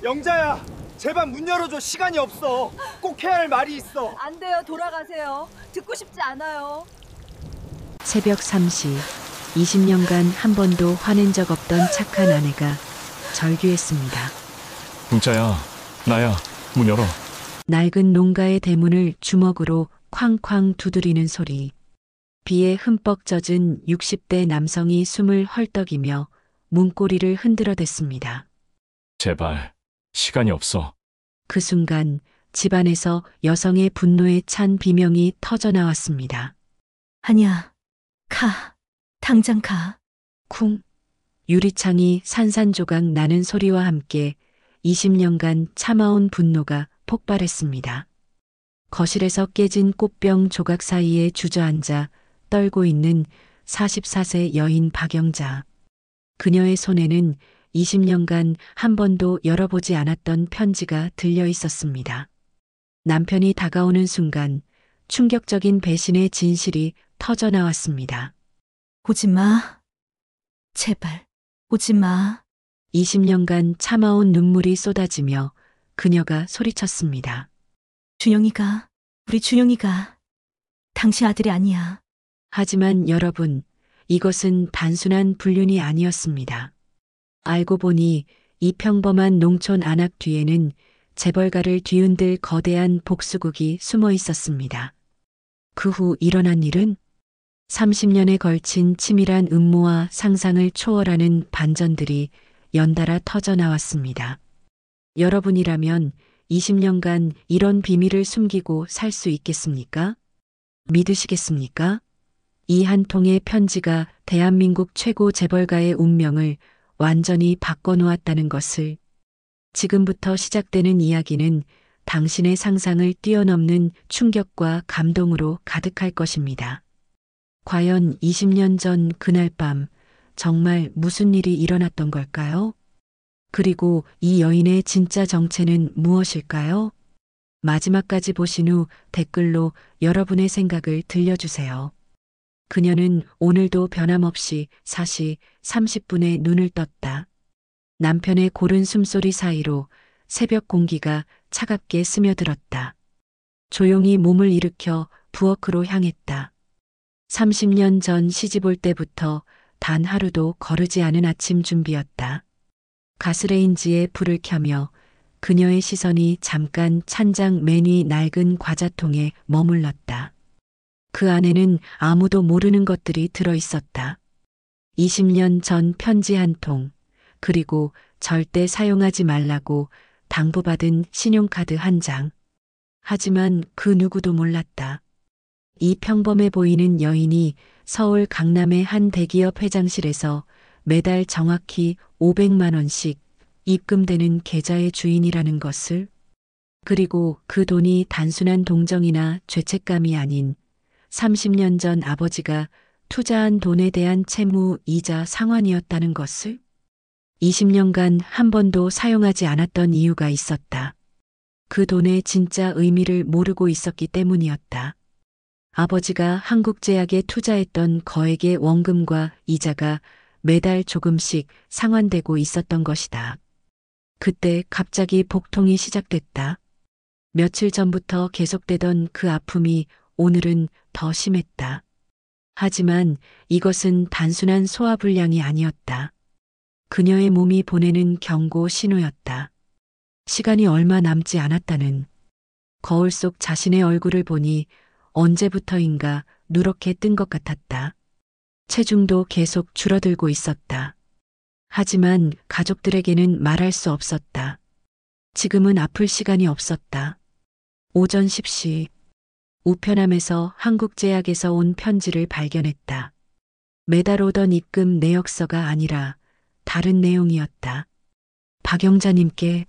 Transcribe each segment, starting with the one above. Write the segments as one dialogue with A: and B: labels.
A: 영자야, 제발 문 열어줘. 시간이 없어. 꼭 해야 할 말이 있어.
B: 안 돼요. 돌아가세요. 듣고 싶지 않아요.
C: 새벽 3시, 20년간 한 번도 화낸 적 없던 착한 아내가 절규했습니다.
D: 영자야, 나야. 문 열어.
C: 낡은 농가의 대문을 주먹으로 쾅쾅 두드리는 소리. 비에 흠뻑 젖은 60대 남성이 숨을 헐떡이며 문고리를 흔들어댔습니다.
D: 제발, 시간이 없어.
C: 그 순간 집안에서 여성의 분노에 찬 비명이 터져 나왔습니다.
E: 아니야. 가. 당장 가.
C: 쿵. 유리창이 산산조각 나는 소리와 함께 20년간 참아온 분노가 폭발했습니다. 거실에서 깨진 꽃병 조각 사이에 주저앉아 떨고 있는 44세 여인 박영자. 그녀의 손에는 20년간 한 번도 열어보지 않았던 편지가 들려 있었습니다. 남편이 다가오는 순간 충격적인 배신의 진실이 터져 나왔습니다.
E: 오지 마. 제발, 오지 마.
C: 20년간 참아온 눈물이 쏟아지며 그녀가 소리쳤습니다.
E: 준영이가, 우리 준영이가 당신 아들이 아니야.
C: 하지만 여러분, 이것은 단순한 불륜이 아니었습니다. 알고 보니 이 평범한 농촌 안악 뒤에는 재벌가를 뒤흔들 거대한 복수국이 숨어 있었습니다. 그 후 일어난 일은 30년에 걸친 치밀한 음모와 상상을 초월하는 반전들이 연달아 터져 나왔습니다. 여러분이라면 20년간 이런 비밀을 숨기고 살 수 있겠습니까? 믿으시겠습니까? 이 한 통의 편지가 대한민국 최고 재벌가의 운명을 완전히 바꿔놓았다는 것을. 지금부터 시작되는 이야기는 당신의 상상을 뛰어넘는 충격과 감동으로 가득할 것입니다. 과연 20년 전 그날 밤 정말 무슨 일이 일어났던 걸까요? 그리고 이 여인의 진짜 정체는 무엇일까요? 마지막까지 보신 후 댓글로 여러분의 생각을 들려주세요. 그녀는 오늘도 변함없이 4시 30분에 눈을 떴다. 남편의 고른 숨소리 사이로 새벽 공기가 차갑게 스며들었다. 조용히 몸을 일으켜 부엌으로 향했다. 30년 전 시집 올 때부터 단 하루도 거르지 않은 아침 준비였다. 가스레인지에 불을 켜며 그녀의 시선이 잠깐 찬장 맨 위 낡은 과자통에 머물렀다. 그 안에는 아무도 모르는 것들이 들어 있었다. 20년 전 편지 한 통, 그리고 절대 사용하지 말라고 당부받은 신용카드 한 장. 하지만 그 누구도 몰랐다. 이 평범해 보이는 여인이 서울 강남의 한 대기업 회장실에서 매달 정확히 500만 원씩 입금되는 계좌의 주인이라는 것을. 그리고 그 돈이 단순한 동정이나 죄책감이 아닌 30년 전 아버지가 투자한 돈에 대한 채무 이자 상환이었다는 것을. 20년간 한 번도 사용하지 않았던 이유가 있었다. 그 돈의 진짜 의미를 모르고 있었기 때문이었다. 아버지가 한국제약에 투자했던 거액의 원금과 이자가 매달 조금씩 상환되고 있었던 것이다. 그때 갑자기 복통이 시작됐다. 며칠 전부터 계속되던 그 아픔이 오늘은 더 심했다. 하지만 이것은 단순한 소화불량이 아니었다. 그녀의 몸이 보내는 경고 신호였다. 시간이 얼마 남지 않았다는. 거울 속 자신의 얼굴을 보니 언제부터인가 누렇게 뜬 것 같았다. 체중도 계속 줄어들고 있었다. 하지만 가족들에게는 말할 수 없었다. 지금은 아플 시간이 없었다. 오전 10시. 우편함에서 한국제약에서 온 편지를 발견했다. 매달 오던 입금 내역서가 아니라 다른 내용이었다. 박영자님께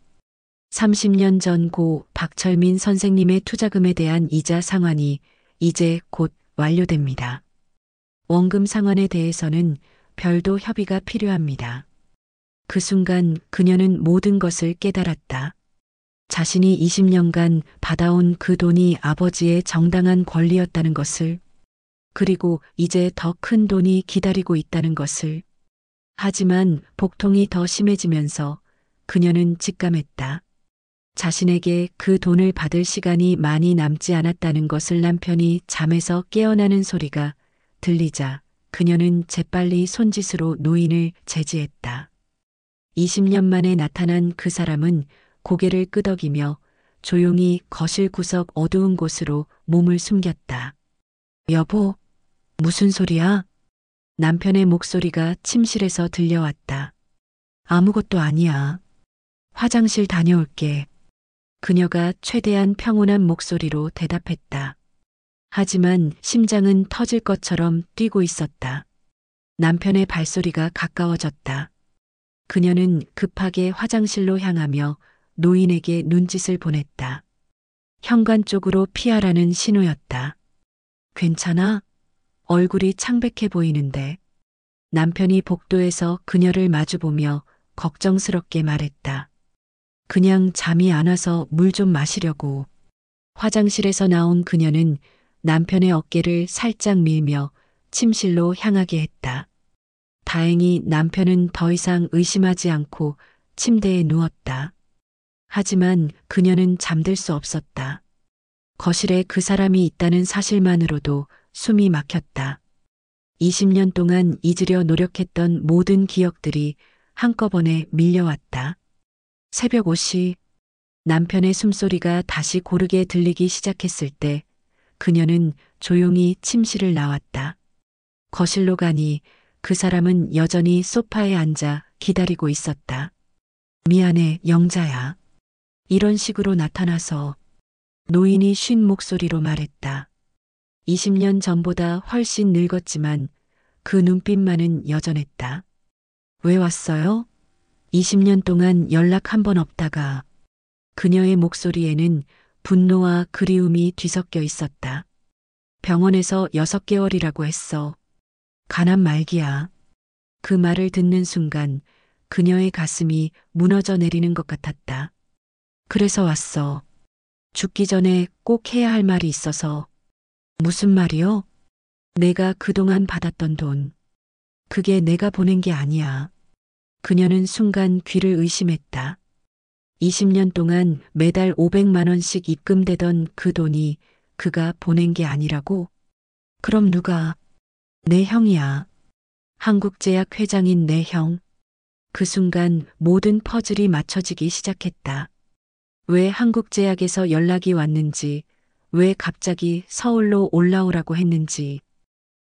C: 30년 전 고 박철민 선생님의 투자금에 대한 이자 상환이 이제 곧 완료됩니다. 원금 상환에 대해서는 별도 협의가 필요합니다. 그 순간 그녀는 모든 것을 깨달았다. 자신이 20년간 받아온 그 돈이 아버지의 정당한 권리였다는 것을. 그리고 이제 더 큰 돈이 기다리고 있다는 것을. 하지만 복통이 더 심해지면서 그녀는 직감했다. 자신에게 그 돈을 받을 시간이 많이 남지 않았다는 것을 남편이 잠에서 깨어나는 소리가 들리자 그녀는 재빨리 손짓으로 노인을 제지했다. 20년 만에 나타난 그 사람은 고개를 끄덕이며 조용히 거실 구석 어두운 곳으로 몸을 숨겼다. 여보, 무슨 소리야? 남편의 목소리가 침실에서 들려왔다. 아무것도 아니야. 화장실 다녀올게. 그녀가 최대한 평온한 목소리로 대답했다. 하지만 심장은 터질 것처럼 뛰고 있었다. 남편의 발소리가 가까워졌다. 그녀는 급하게 화장실로 향하며 노인에게 눈짓을 보냈다. 현관 쪽으로 피하라는 신호였다. 괜찮아? 얼굴이 창백해 보이는데. 남편이 복도에서 그녀를 마주보며 걱정스럽게 말했다. 그냥 잠이 안 와서 물 좀 마시려고. 화장실에서 나온 그녀는 남편의 어깨를 살짝 밀며 침실로 향하게 했다. 다행히 남편은 더 이상 의심하지 않고 침대에 누웠다. 하지만 그녀는 잠들 수 없었다. 거실에 그 사람이 있다는 사실만으로도 숨이 막혔다. 20년 동안 잊으려 노력했던 모든 기억들이 한꺼번에 밀려왔다. 새벽 5시 남편의 숨소리가 다시 고르게 들리기 시작했을 때 그녀는 조용히 침실을 나왔다. 거실로 가니 그 사람은 여전히 소파에 앉아 기다리고 있었다. 미안해, 영자야. 이런 식으로 나타나서. 노인이 쉰 목소리로 말했다. 20년 전보다 훨씬 늙었지만 그 눈빛만은 여전했다. 왜 왔어요? 20년 동안 연락 한 번 없다가. 그녀의 목소리에는 분노와 그리움이 뒤섞여 있었다. 병원에서 6개월이라고 했어. 가난 말기야. 그 말을 듣는 순간 그녀의 가슴이 무너져 내리는 것 같았다. 그래서 왔어. 죽기 전에 꼭 해야 할 말이 있어서. 무슨 말이요? 내가 그동안 받았던 돈. 그게 내가 보낸 게 아니야. 그녀는 순간 귀를 의심했다. 20년 동안 매달 500만 원씩 입금되던 그 돈이 그가 보낸 게 아니라고? 그럼 누가? 내 형이야. 한국제약 회장인 내 형. 그 순간 모든 퍼즐이 맞춰지기 시작했다. 왜 한국제약에서 연락이 왔는지, 왜 갑자기 서울로 올라오라고 했는지.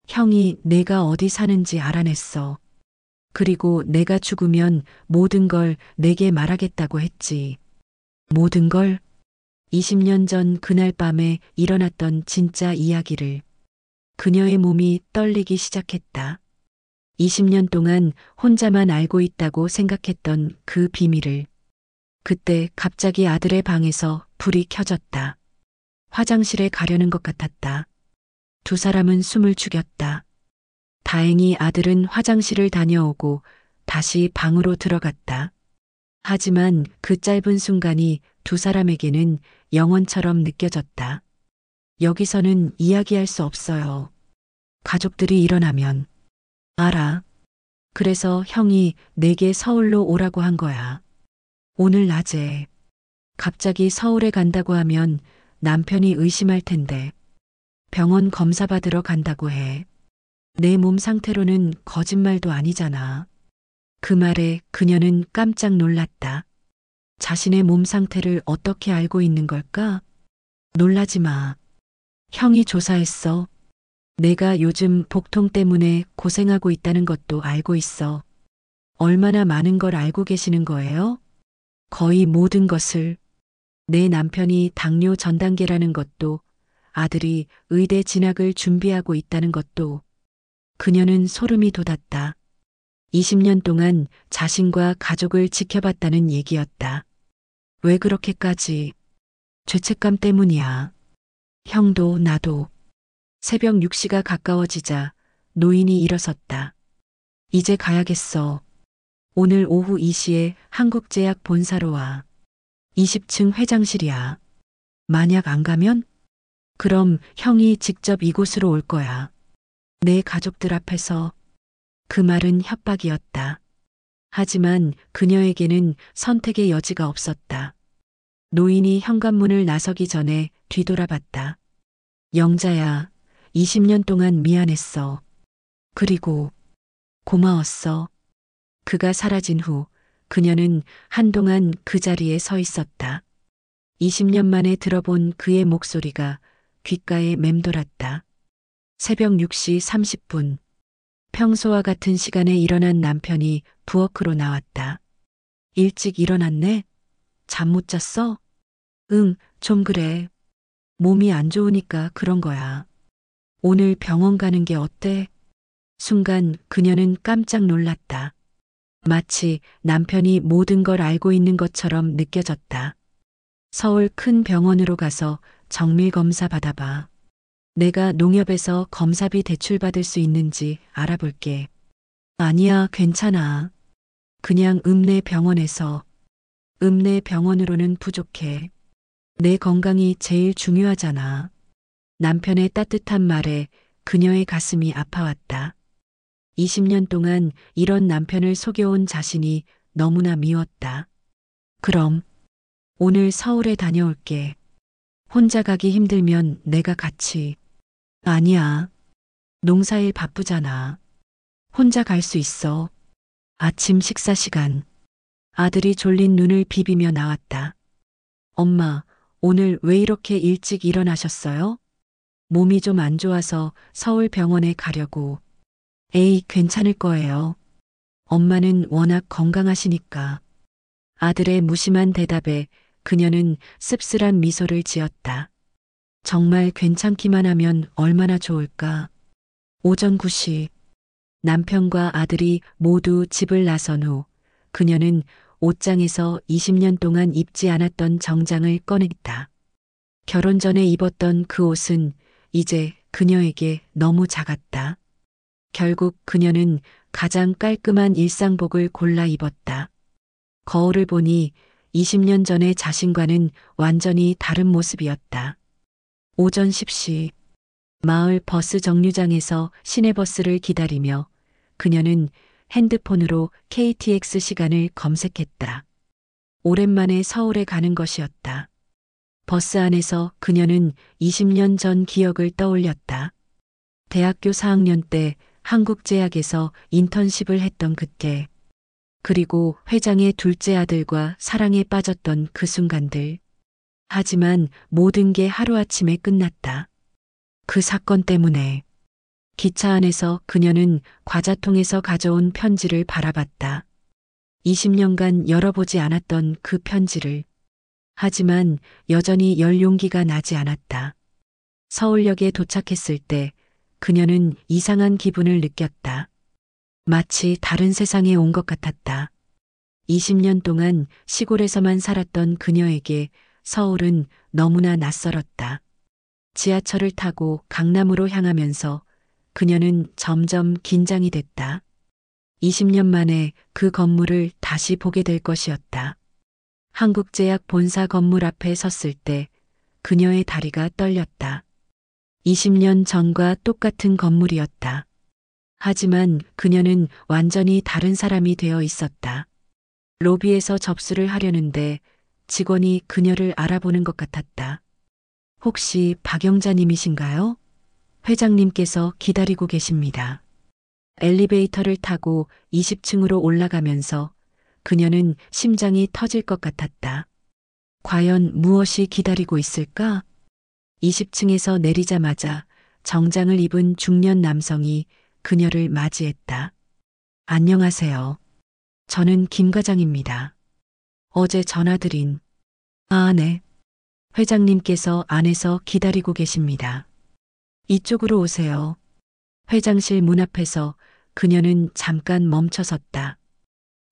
C: 형이 내가 어디 사는지 알아냈어. 그리고 내가 죽으면 모든 걸 내게 말하겠다고 했지. 모든 걸? 20년 전 그날 밤에 일어났던 진짜 이야기를. 그녀의 몸이 떨리기 시작했다. 20년 동안 혼자만 알고 있다고 생각했던 그 비밀을. 그때 갑자기 아들의 방에서 불이 켜졌다. 화장실에 가려는 것 같았다. 두 사람은 숨을 죽였다. 다행히 아들은 화장실을 다녀오고 다시 방으로 들어갔다. 하지만 그 짧은 순간이 두 사람에게는 영원처럼 느껴졌다. 여기서는 이야기할 수 없어요. 가족들이 일어나면. 알아. 그래서 형이 내게 서울로 오라고 한 거야. 오늘 낮에. 갑자기 서울에 간다고 하면 남편이 의심할 텐데. 병원 검사 받으러 간다고 해. 내 몸 상태로는 거짓말도 아니잖아. 그 말에 그녀는 깜짝 놀랐다. 자신의 몸 상태를 어떻게 알고 있는 걸까? 놀라지 마. 형이 조사했어. 내가 요즘 복통 때문에 고생하고 있다는 것도 알고 있어. 얼마나 많은 걸 알고 계시는 거예요? 거의 모든 것을. 내 남편이 당뇨 전 단계라는 것도, 아들이 의대 진학을 준비하고 있다는 것도. 그녀는 소름이 돋았다. 20년 동안 자신과 가족을 지켜봤다는 얘기였다. 왜 그렇게까지? 죄책감 때문이야. 형도 나도. 새벽 6시가 가까워지자 노인이 일어섰다. 이제 가야겠어. 오늘 오후 2시에 한국제약 본사로 와. 20층 회장실이야. 만약 안 가면? 그럼 형이 직접 이곳으로 올 거야. 내 가족들 앞에서. 그 말은 협박이었다. 하지만 그녀에게는 선택의 여지가 없었다. 노인이 현관문을 나서기 전에 뒤돌아봤다. 영자야, 20년 동안 미안했어. 그리고 고마웠어. 그가 사라진 후 그녀는 한동안 그 자리에 서 있었다. 20년 만에 들어본 그의 목소리가 귓가에 맴돌았다. 새벽 6시 30분. 평소와 같은 시간에 일어난 남편이 부엌으로 나왔다. 일찍 일어났네? 잠 못 잤어? 응, 좀 그래. 몸이 안 좋으니까 그런 거야. 오늘 병원 가는 게 어때? 순간 그녀는 깜짝 놀랐다. 마치 남편이 모든 걸 알고 있는 것처럼 느껴졌다. 서울 큰 병원으로 가서 정밀 검사 받아봐. 내가 농협에서 검사비 대출 받을 수 있는지 알아볼게. 아니야, 괜찮아. 그냥 읍내 병원에서. 읍내 병원으로는 부족해. 내 건강이 제일 중요하잖아. 남편의 따뜻한 말에 그녀의 가슴이 아파왔다. 20년 동안 이런 남편을 속여온 자신이 너무나 미웠다. 그럼 오늘 서울에 다녀올게. 혼자 가기 힘들면 내가 같이. 아니야. 농사일 바쁘잖아. 혼자 갈 수 있어. 아침 식사 시간. 아들이 졸린 눈을 비비며 나왔다. 엄마, 오늘 왜 이렇게 일찍 일어나셨어요? 몸이 좀 안 좋아서 서울 병원에 가려고. 에이, 괜찮을 거예요. 엄마는 워낙 건강하시니까. 아들의 무심한 대답에 그녀는 씁쓸한 미소를 지었다. 정말 괜찮기만 하면 얼마나 좋을까. 오전 9시. 남편과 아들이 모두 집을 나선 후 그녀는 옷장에서 20년 동안 입지 않았던 정장을 꺼냈다. 결혼 전에 입었던 그 옷은 이제 그녀에게 너무 작았다. 결국 그녀는 가장 깔끔한 일상복을 골라 입었다. 거울을 보니 20년 전의 자신과는 완전히 다른 모습이었다. 오전 10시. 마을 버스 정류장에서 시내버스를 기다리며 그녀는 핸드폰으로 KTX 시간을 검색했다. 오랜만에 서울에 가는 것이었다. 버스 안에서 그녀는 20년 전 기억을 떠올렸다. 대학교 4학년 때 한국제약에서 인턴십을 했던 그때. 그리고 회장의 둘째 아들과 사랑에 빠졌던 그 순간들. 하지만 모든 게 하루아침에 끝났다. 그 사건 때문에. 기차 안에서 그녀는 과자통에서 가져온 편지를 바라봤다. 20년간 열어보지 않았던 그 편지를. 하지만 여전히 열 용기가 나지 않았다. 서울역에 도착했을 때 그녀는 이상한 기분을 느꼈다. 마치 다른 세상에 온 것 같았다. 20년 동안 시골에서만 살았던 그녀에게 서울은 너무나 낯설었다. 지하철을 타고 강남으로 향하면서 그녀는 점점 긴장이 됐다. 20년 만에 그 건물을 다시 보게 될 것이었다. 한국제약 본사 건물 앞에 섰을 때 그녀의 다리가 떨렸다. 20년 전과 똑같은 건물이었다. 하지만 그녀는 완전히 다른 사람이 되어 있었다. 로비에서 접수를 하려는데 직원이 그녀를 알아보는 것 같았다. 혹시 박영자님이신가요? 회장님께서 기다리고 계십니다. 엘리베이터를 타고 20층으로 올라가면서 그녀는 심장이 터질 것 같았다. 과연 무엇이 기다리고 있을까? 20층에서 내리자마자 정장을 입은 중년 남성이 그녀를 맞이했다. 안녕하세요. 저는 김 과장입니다. 어제 전화드린. 아, 네. 회장님께서 안에서 기다리고 계십니다. 이쪽으로 오세요. 회장실 문 앞에서 그녀는 잠깐 멈춰섰다.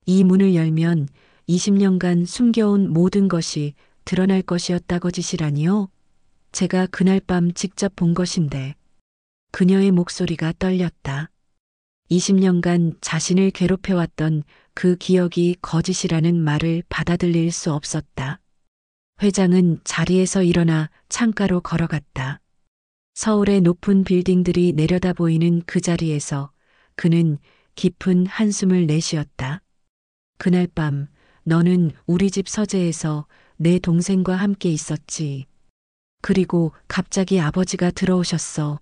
C: 이 문을 열면 20년간 숨겨온 모든 것이 드러날 것이었다 거짓이라니요? 제가 그날 밤 직접 본 것인데. 그녀의 목소리가 떨렸다. 20년간 자신을 괴롭혀왔던 그 기억이 거짓이라는 말을 받아들일 수 없었다. 회장은 자리에서 일어나 창가로 걸어갔다. 서울의 높은 빌딩들이 내려다 보이는 그 자리에서 그는 깊은 한숨을 내쉬었다. 그날 밤 너는 우리 집 서재에서 내 동생과 함께 있었지. 그리고 갑자기 아버지가 들어오셨어.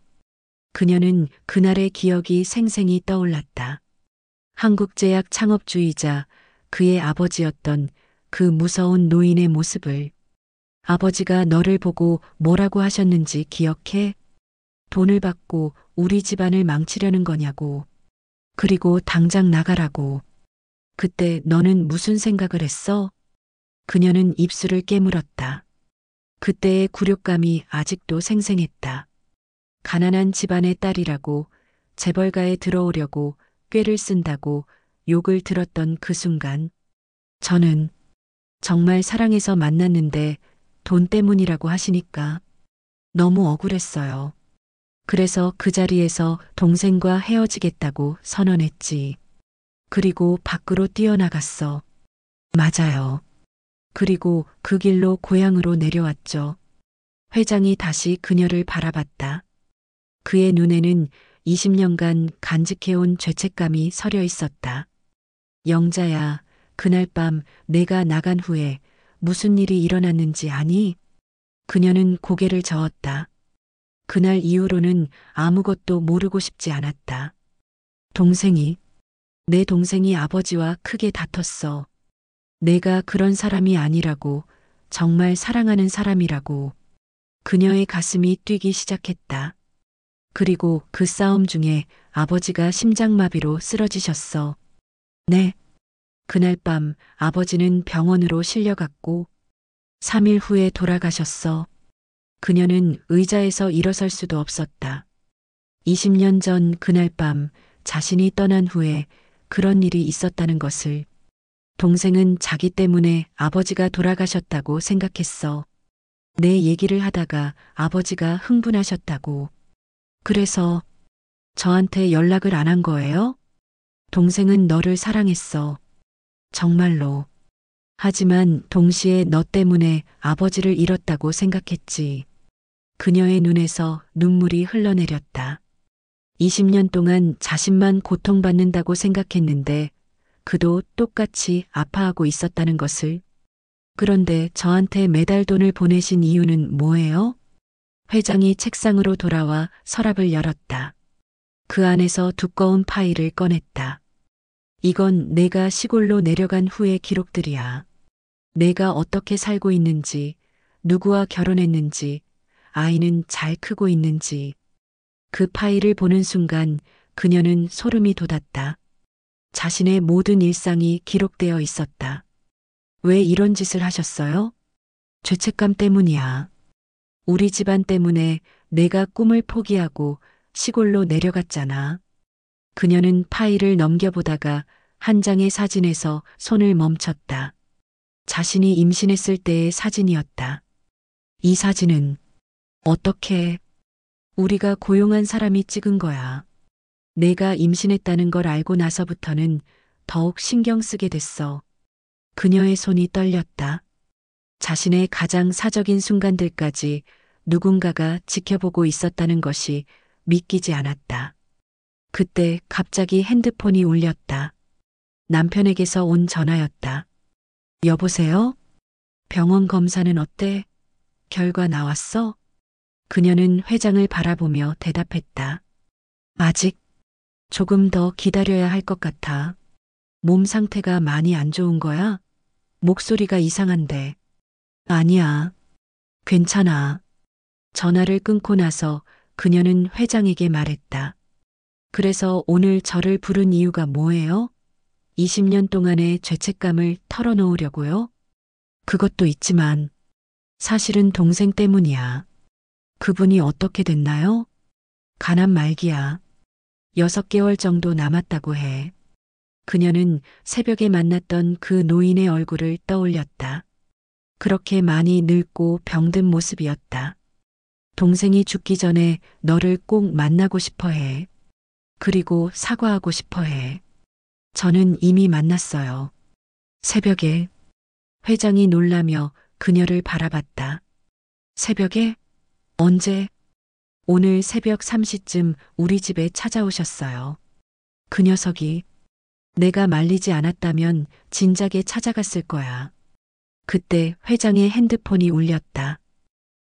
C: 그녀는 그날의 기억이 생생히 떠올랐다. 한국제약 창업주의자 그의 아버지였던 그 무서운 노인의 모습을. 아버지가 너를 보고 뭐라고 하셨는지 기억해? 돈을 받고 우리 집안을 망치려는 거냐고. 그리고 당장 나가라고. 그때 너는 무슨 생각을 했어? 그녀는 입술을 깨물었다. 그때의 굴욕감이 아직도 생생했다. 가난한 집안의 딸이라고 재벌가에 들어오려고 꾀를 쓴다고 욕을 들었던 그 순간 저는 정말 사랑해서 만났는데 돈 때문이라고 하시니까 너무 억울했어요. 그래서 그 자리에서 동생과 헤어지겠다고 선언했지. 그리고 밖으로 뛰어나갔어. 맞아요. 그리고 그 길로 고향으로 내려왔죠. 회장이 다시 그녀를 바라봤다. 그의 눈에는 20년간 간직해온 죄책감이 서려 있었다. 영자야, 그날 밤 내가 나간 후에 무슨 일이 일어났는지 아니? 그녀는 고개를 저었다. 그날 이후로는 아무것도 모르고 싶지 않았다. 내 동생이 아버지와 크게 다퉜어. 내가 그런 사람이 아니라고, 정말 사랑하는 사람이라고. 그녀의 가슴이 뛰기 시작했다. 그리고 그 싸움 중에 아버지가 심장마비로 쓰러지셨어. 네. 그날 밤 아버지는 병원으로 실려갔고 3일 후에 돌아가셨어. 그녀는 의자에서 일어설 수도 없었다. 20년 전 그날 밤 자신이 떠난 후에 그런 일이 있었다는 것을 동생은 자기 때문에 아버지가 돌아가셨다고 생각했어. 내 얘기를 하다가 아버지가 흥분하셨다고. 그래서 저한테 연락을 안 한 거예요? 동생은 너를 사랑했어. 정말로. 하지만 동시에 너 때문에 아버지를 잃었다고 생각했지. 그녀의 눈에서 눈물이 흘러내렸다. 20년 동안 자신만 고통받는다고 생각했는데 그도 똑같이 아파하고 있었다는 것을. 그런데 저한테 매달 돈을 보내신 이유는 뭐예요? 회장이 책상으로 돌아와 서랍을 열었다. 그 안에서 두꺼운 파일을 꺼냈다. 이건 내가 시골로 내려간 후의 기록들이야. 내가 어떻게 살고 있는지, 누구와 결혼했는지, 아이는 잘 크고 있는지. 그 파일을 보는 순간 그녀는 소름이 돋았다. 자신의 모든 일상이 기록되어 있었다. 왜 이런 짓을 하셨어요? 죄책감 때문이야. 우리 집안 때문에 내가 꿈을 포기하고 시골로 내려갔잖아. 그녀는 파일을 넘겨보다가 한 장의 사진에서 손을 멈췄다. 자신이 임신했을 때의 사진이었다. 이 사진은 어떻게 우리가 고용한 사람이 찍은 거야. 내가 임신했다는 걸 알고 나서부터는 더욱 신경 쓰게 됐어. 그녀의 손이 떨렸다. 자신의 가장 사적인 순간들까지 누군가가 지켜보고 있었다는 것이 믿기지 않았다. 그때 갑자기 핸드폰이 울렸다. 남편에게서 온 전화였다. 여보세요? 병원 검사는 어때? 결과 나왔어? 그녀는 회장을 바라보며 대답했다. 아직 조금 더 기다려야 할 것 같아. 몸 상태가 많이 안 좋은 거야? 목소리가 이상한데. 아니야. 괜찮아. 전화를 끊고 나서 그녀는 회장에게 말했다. 그래서 오늘 저를 부른 이유가 뭐예요? 20년 동안의 죄책감을 털어놓으려고요? 그것도 있지만 사실은 동생 때문이야. 그분이 어떻게 됐나요? 간암 말기야. 6개월 정도 남았다고 해. 그녀는 새벽에 만났던 그 노인의 얼굴을 떠올렸다. 그렇게 많이 늙고 병든 모습이었다. 동생이 죽기 전에 너를 꼭 만나고 싶어 해. 그리고 사과하고 싶어 해. 저는 이미 만났어요. 새벽에. 회장이 놀라며 그녀를 바라봤다. 새벽에? 언제? 오늘 새벽 3시쯤 우리 집에 찾아오셨어요. 그 녀석이 내가 말리지 않았다면 진작에 찾아갔을 거야. 그때 회장의 핸드폰이 울렸다.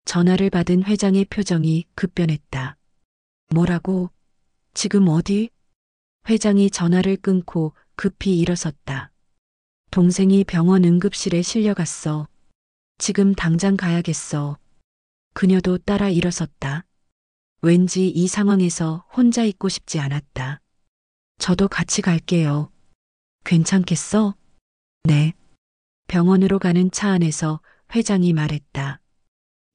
C: 전화를 받은 회장의 표정이 급변했다. 뭐라고? 지금 어디? 회장이 전화를 끊고 급히 일어섰다. 동생이 병원 응급실에 실려갔어. 지금 당장 가야겠어. 그녀도 따라 일어섰다. 왠지 이 상황에서 혼자 있고 싶지 않았다. 저도 같이 갈게요. 괜찮겠어? 네. 병원으로 가는 차 안에서 회장이 말했다.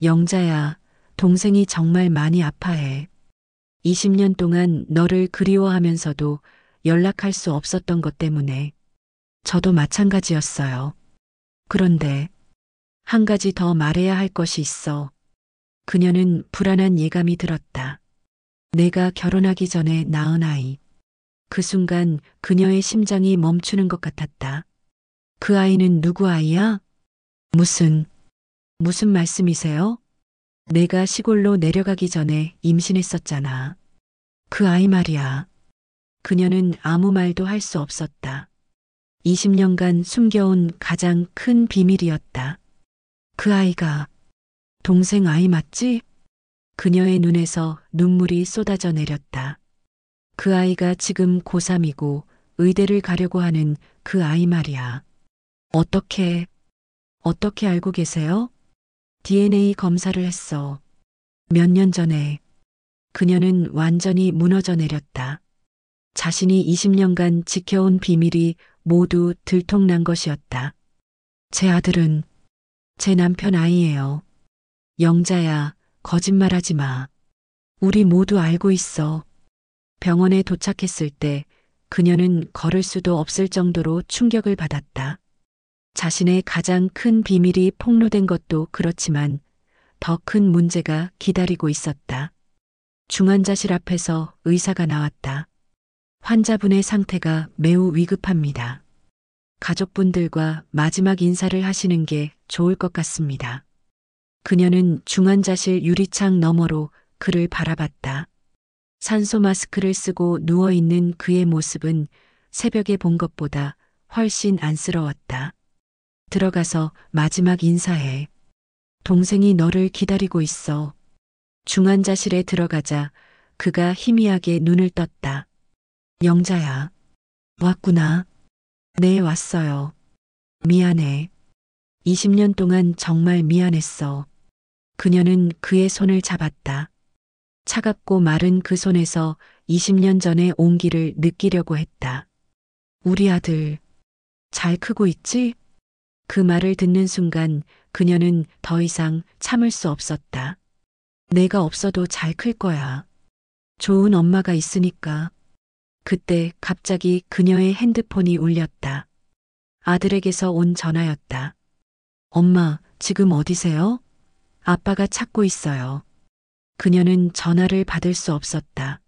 C: 영자야, 동생이 정말 많이 아파해. 20년 동안 너를 그리워하면서도 연락할 수 없었던 것 때문에. 저도 마찬가지였어요. 그런데 한 가지 더 말해야 할 것이 있어. 그녀는 불안한 예감이 들었다. 내가 결혼하기 전에 낳은 아이. 그 순간 그녀의 심장이 멈추는 것 같았다. 그 아이는 누구 아이야? 무슨 말씀이세요? 내가 시골로 내려가기 전에 임신했었잖아. 그 아이 말이야. 그녀는 아무 말도 할 수 없었다. 20년간 숨겨온 가장 큰 비밀이었다. 그 아이가 동생 아이 맞지? 그녀의 눈에서 눈물이 쏟아져 내렸다. 그 아이가 지금 고3이고 의대를 가려고 하는 그 아이 말이야. 어떻게 알고 계세요? DNA 검사를 했어. 몇 년 전에. 그녀는 완전히 무너져 내렸다. 자신이 20년간 지켜온 비밀이 모두 들통난 것이었다. 제 아들은 제 남편 아이예요. 영자야, 거짓말하지 마. 우리 모두 알고 있어. 병원에 도착했을 때 그녀는 걸을 수도 없을 정도로 충격을 받았다. 자신의 가장 큰 비밀이 폭로된 것도 그렇지만 더 큰 문제가 기다리고 있었다. 중환자실 앞에서 의사가 나왔다. 환자분의 상태가 매우 위급합니다. 가족분들과 마지막 인사를 하시는 게 좋을 것 같습니다. 그녀는 중환자실 유리창 너머로 그를 바라봤다. 산소 마스크를 쓰고 누워있는 그의 모습은 새벽에 본 것보다 훨씬 안쓰러웠다. 들어가서 마지막 인사해. 동생이 너를 기다리고 있어. 중환자실에 들어가자 그가 희미하게 눈을 떴다. 영자야. 왔구나. 네, 왔어요. 미안해. 20년 동안 정말 미안했어. 그녀는 그의 손을 잡았다. 차갑고 마른 그 손에서 20년 전의 온기를 느끼려고 했다. 우리 아들, 잘 크고 있지? 그 말을 듣는 순간 그녀는 더 이상 참을 수 없었다. 내가 없어도 잘 클 거야. 좋은 엄마가 있으니까. 그때 갑자기 그녀의 핸드폰이 울렸다. 아들에게서 온 전화였다. 엄마, 지금 어디세요? 아빠가 찾고 있어요. 그녀는 전화를 받을 수 없었다.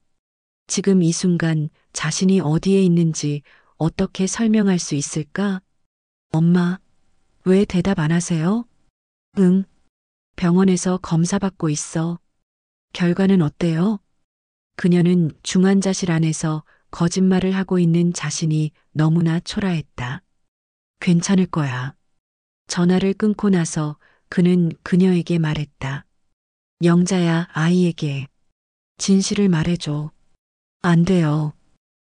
C: 지금 이 순간 자신이 어디에 있는지 어떻게 설명할 수 있을까? 엄마, 왜 대답 안 하세요? 응. 병원에서 검사받고 있어. 결과는 어때요? 그녀는 중환자실 안에서 거짓말을 하고 있는 자신이 너무나 초라했다. 괜찮을 거야. 전화를 끊고 나서 그는 그녀에게 말했다. 영자야, 아이에게 진실을 말해줘. 안 돼요.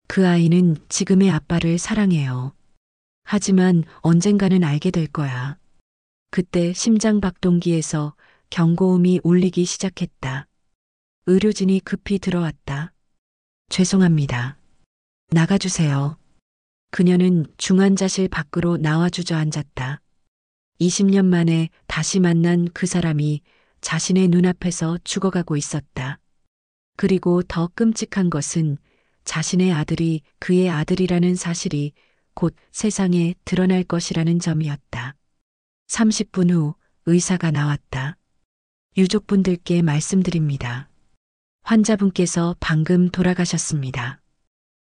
C: 그 아이는 지금의 아빠를 사랑해요. 하지만 언젠가는 알게 될 거야. 그때 심장박동기에서 경고음이 울리기 시작했다. 의료진이 급히 들어왔다. 죄송합니다. 나가주세요. 그녀는 중환자실 밖으로 나와 주저앉았다. 20년 만에 다시 만난 그 사람이 자신의 눈앞에서 죽어가고 있었다. 그리고 더 끔찍한 것은 자신의 아들이 그의 아들이라는 사실이 곧 세상에 드러날 것이라는 점이었다. 30분 후 의사가 나왔다. 유족분들께 말씀드립니다. 환자분께서 방금 돌아가셨습니다.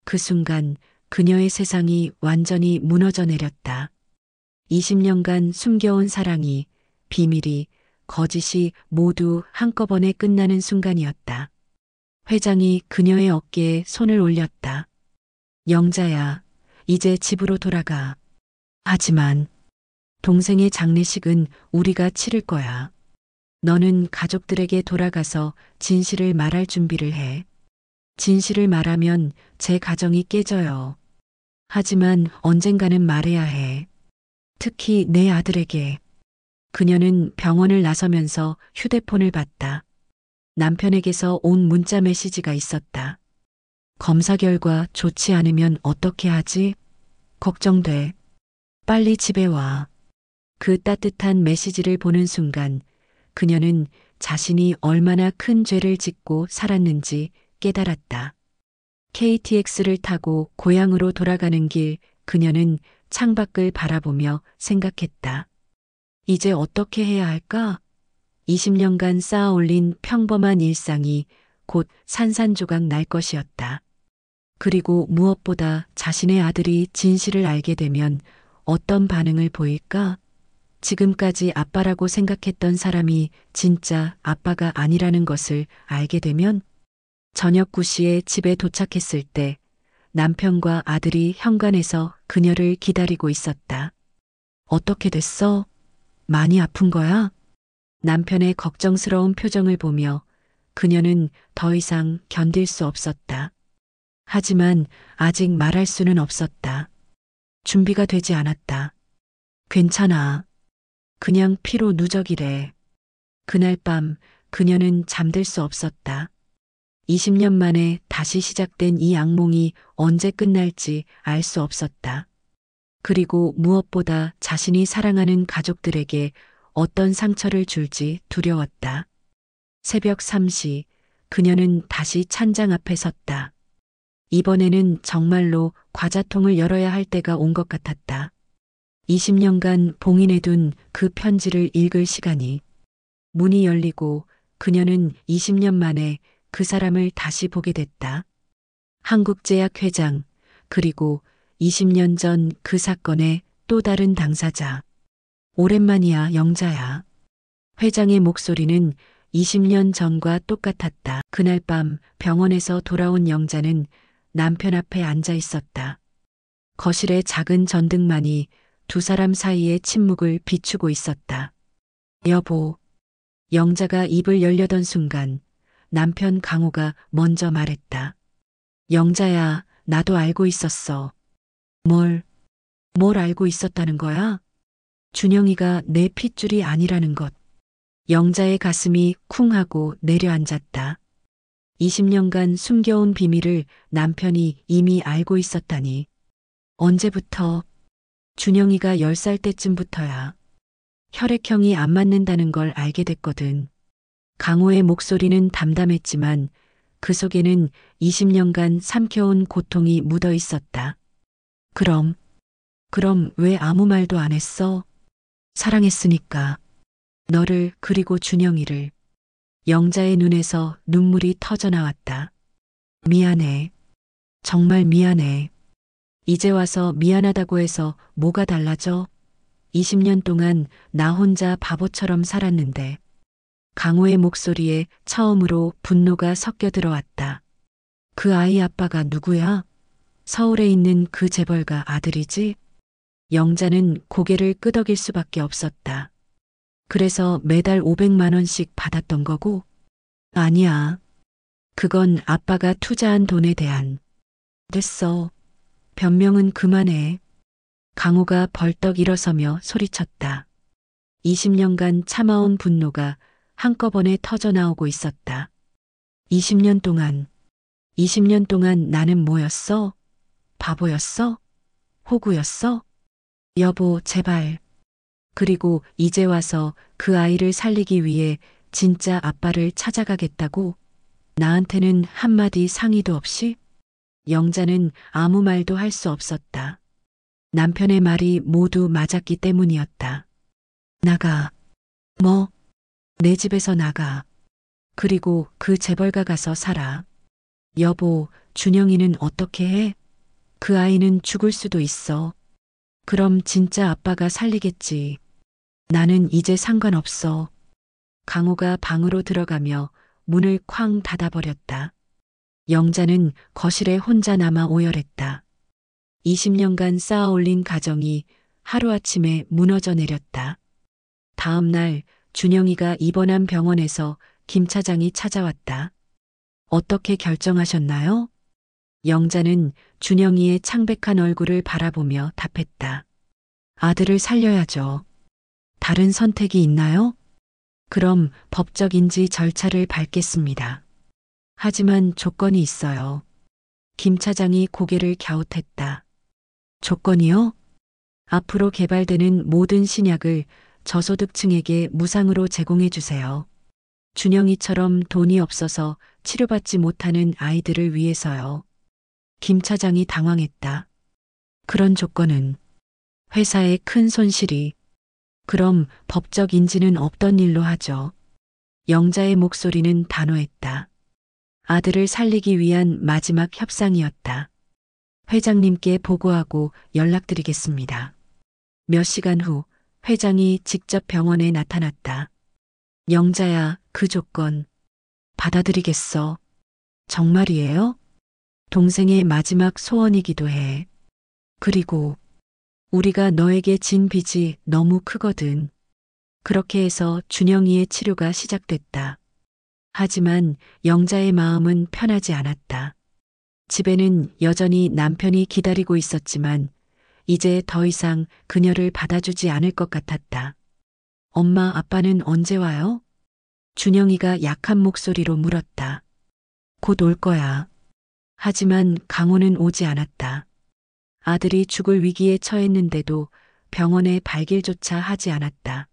C: 그 순간 그녀의 세상이 완전히 무너져 내렸다. 20년간 숨겨온 사랑이, 비밀이, 거짓이 모두 한꺼번에 끝나는 순간이었다. 회장이 그녀의 어깨에 손을 올렸다. 영자야, 이제 집으로 돌아가. 하지만 동생의 장례식은 우리가 치를 거야. 너는 가족들에게 돌아가서 진실을 말할 준비를 해. 진실을 말하면 제 가정이 깨져요. 하지만 언젠가는 말해야 해. 특히 내 아들에게. 그녀는 병원을 나서면서 휴대폰을 봤다. 남편에게서 온 문자 메시지가 있었다. 검사 결과 좋지 않으면 어떻게 하지? 걱정돼. 빨리 집에 와. 그 따뜻한 메시지를 보는 순간 그녀는 자신이 얼마나 큰 죄를 짓고 살았는지 깨달았다. KTX를 타고 고향으로 돌아가는 길 그녀는 창밖을 바라보며 생각했다. 이제 어떻게 해야 할까? 20년간 쌓아 올린 평범한 일상이 곧 산산조각 날 것이었다. 그리고 무엇보다 자신의 아들이 진실을 알게 되면 어떤 반응을 보일까? 지금까지 아빠라고 생각했던 사람이 진짜 아빠가 아니라는 것을 알게 되면 저녁 9시에 집에 도착했을 때 남편과 아들이 현관에서 그녀를 기다리고 있었다. 어떻게 됐어? 많이 아픈 거야? 남편의 걱정스러운 표정을 보며 그녀는 더 이상 견딜 수 없었다. 하지만 아직 말할 수는 없었다. 준비가 되지 않았다. 괜찮아. 그냥 피로 누적이래. 그날 밤 그녀는 잠들 수 없었다. 20년 만에 다시 시작된 이 악몽이 언제 끝날지 알 수 없었다. 그리고 무엇보다 자신이 사랑하는 가족들에게 어떤 상처를 줄지 두려웠다. 새벽 3시 그녀는 다시 찬장 앞에 섰다. 이번에는 정말로 과자통을 열어야 할 때가 온 것 같았다. 20년간 봉인해둔 그 편지를 읽을 시간이. 문이 열리고 그녀는 20년 만에 그 사람을 다시 보게 됐다. 한국제약 회장, 그리고 20년 전 그 사건의 또 다른 당사자. 오랜만이야, 영자야. 회장의 목소리는 20년 전과 똑같았다. 그날 밤 병원에서 돌아온 영자는 남편 앞에 앉아 있었다. 거실의 작은 전등만이 두 사람 사이의 침묵을 비추고 있었다. 여보. 영자가 입을 열려던 순간 남편 강호가 먼저 말했다. 영자야, 나도 알고 있었어. 뭘 알고 있었다는 거야? 준영이가 내 핏줄이 아니라는 것. 영자의 가슴이 쿵 하고 내려앉았다. 20년간 숨겨온 비밀을 남편이 이미 알고 있었다니. 언제부터? 준영이가 10살 때쯤부터야. 혈액형이 안 맞는다는 걸 알게 됐거든. 강호의 목소리는 담담했지만 그 속에는 20년간 삼켜온 고통이 묻어 있었다. 그럼 왜 아무 말도 안 했어? 사랑했으니까. 너를 그리고 준영이를. 영자의 눈에서 눈물이 터져 나왔다. 미안해. 정말 미안해. 이제 와서 미안하다고 해서 뭐가 달라져? 20년 동안 나 혼자 바보처럼 살았는데. 강호의 목소리에 처음으로 분노가 섞여 들어왔다. 그 아이 아빠가 누구야? 서울에 있는 그 재벌가 아들이지? 영자는 고개를 끄덕일 수밖에 없었다. 그래서 매달 500만 원씩 받았던 거고? 아니야. 그건 아빠가 투자한 돈에 대한. 됐어. 변명은 그만해. 강호가 벌떡 일어서며 소리쳤다. 20년간 참아온 분노가 한꺼번에 터져 나오고 있었다. 20년 동안 나는 뭐였어? 바보였어? 호구였어? 여보, 제발. 그리고 이제 와서 그 아이를 살리기 위해 진짜 아빠를 찾아가겠다고? 나한테는 한마디 상의도 없이? 영자는 아무 말도 할 수 없었다. 남편의 말이 모두 맞았기 때문이었다. 나가. 뭐? 내 집에서 나가. 그리고 그 재벌가 가서 살아. 여보, 준영이는 어떻게 해? 그 아이는 죽을 수도 있어. 그럼 진짜 아빠가 살리겠지. 나는 이제 상관없어. 강호가 방으로 들어가며 문을 쾅 닫아버렸다. 영자는 거실에 혼자 남아 오열했다. 20년간 쌓아 올린 가정이 하루아침에 무너져 내렸다. 다음 날 준영이가 입원한 병원에서 김 차장이 찾아왔다. 어떻게 결정하셨나요? 영자는 준영이의 창백한 얼굴을 바라보며 답했다. 아들을 살려야죠. 다른 선택이 있나요? 그럼 법적 인지 절차를 밟겠습니다. 하지만 조건이 있어요. 김 차장이 고개를 갸웃했다. 조건이요? 앞으로 개발되는 모든 신약을 저소득층에게 무상으로 제공해 주세요. 준영이처럼 돈이 없어서 치료받지 못하는 아이들을 위해서요. 김 차장이 당황했다. 그런 조건은 회사에 큰 손실이. 그럼 법적 인지는 없던 일로 하죠. 영자의 목소리는 단호했다. 아들을 살리기 위한 마지막 협상이었다. 회장님께 보고하고 연락드리겠습니다. 몇 시간 후 회장이 직접 병원에 나타났다. 영자야, 그 조건 받아들이겠어. 정말이에요? 동생의 마지막 소원이기도 해. 그리고 우리가 너에게 진 빚이 너무 크거든. 그렇게 해서 준영이의 치료가 시작됐다. 하지만 영자의 마음은 편하지 않았다. 집에는 여전히 남편이 기다리고 있었지만 이제 더 이상 그녀를 받아주지 않을 것 같았다. 엄마, 아빠는 언제 와요? 준영이가 약한 목소리로 물었다. 곧 올 거야. 하지만 강호는 오지 않았다. 아들이 죽을 위기에 처했는데도 병원에 발길조차 하지 않았다.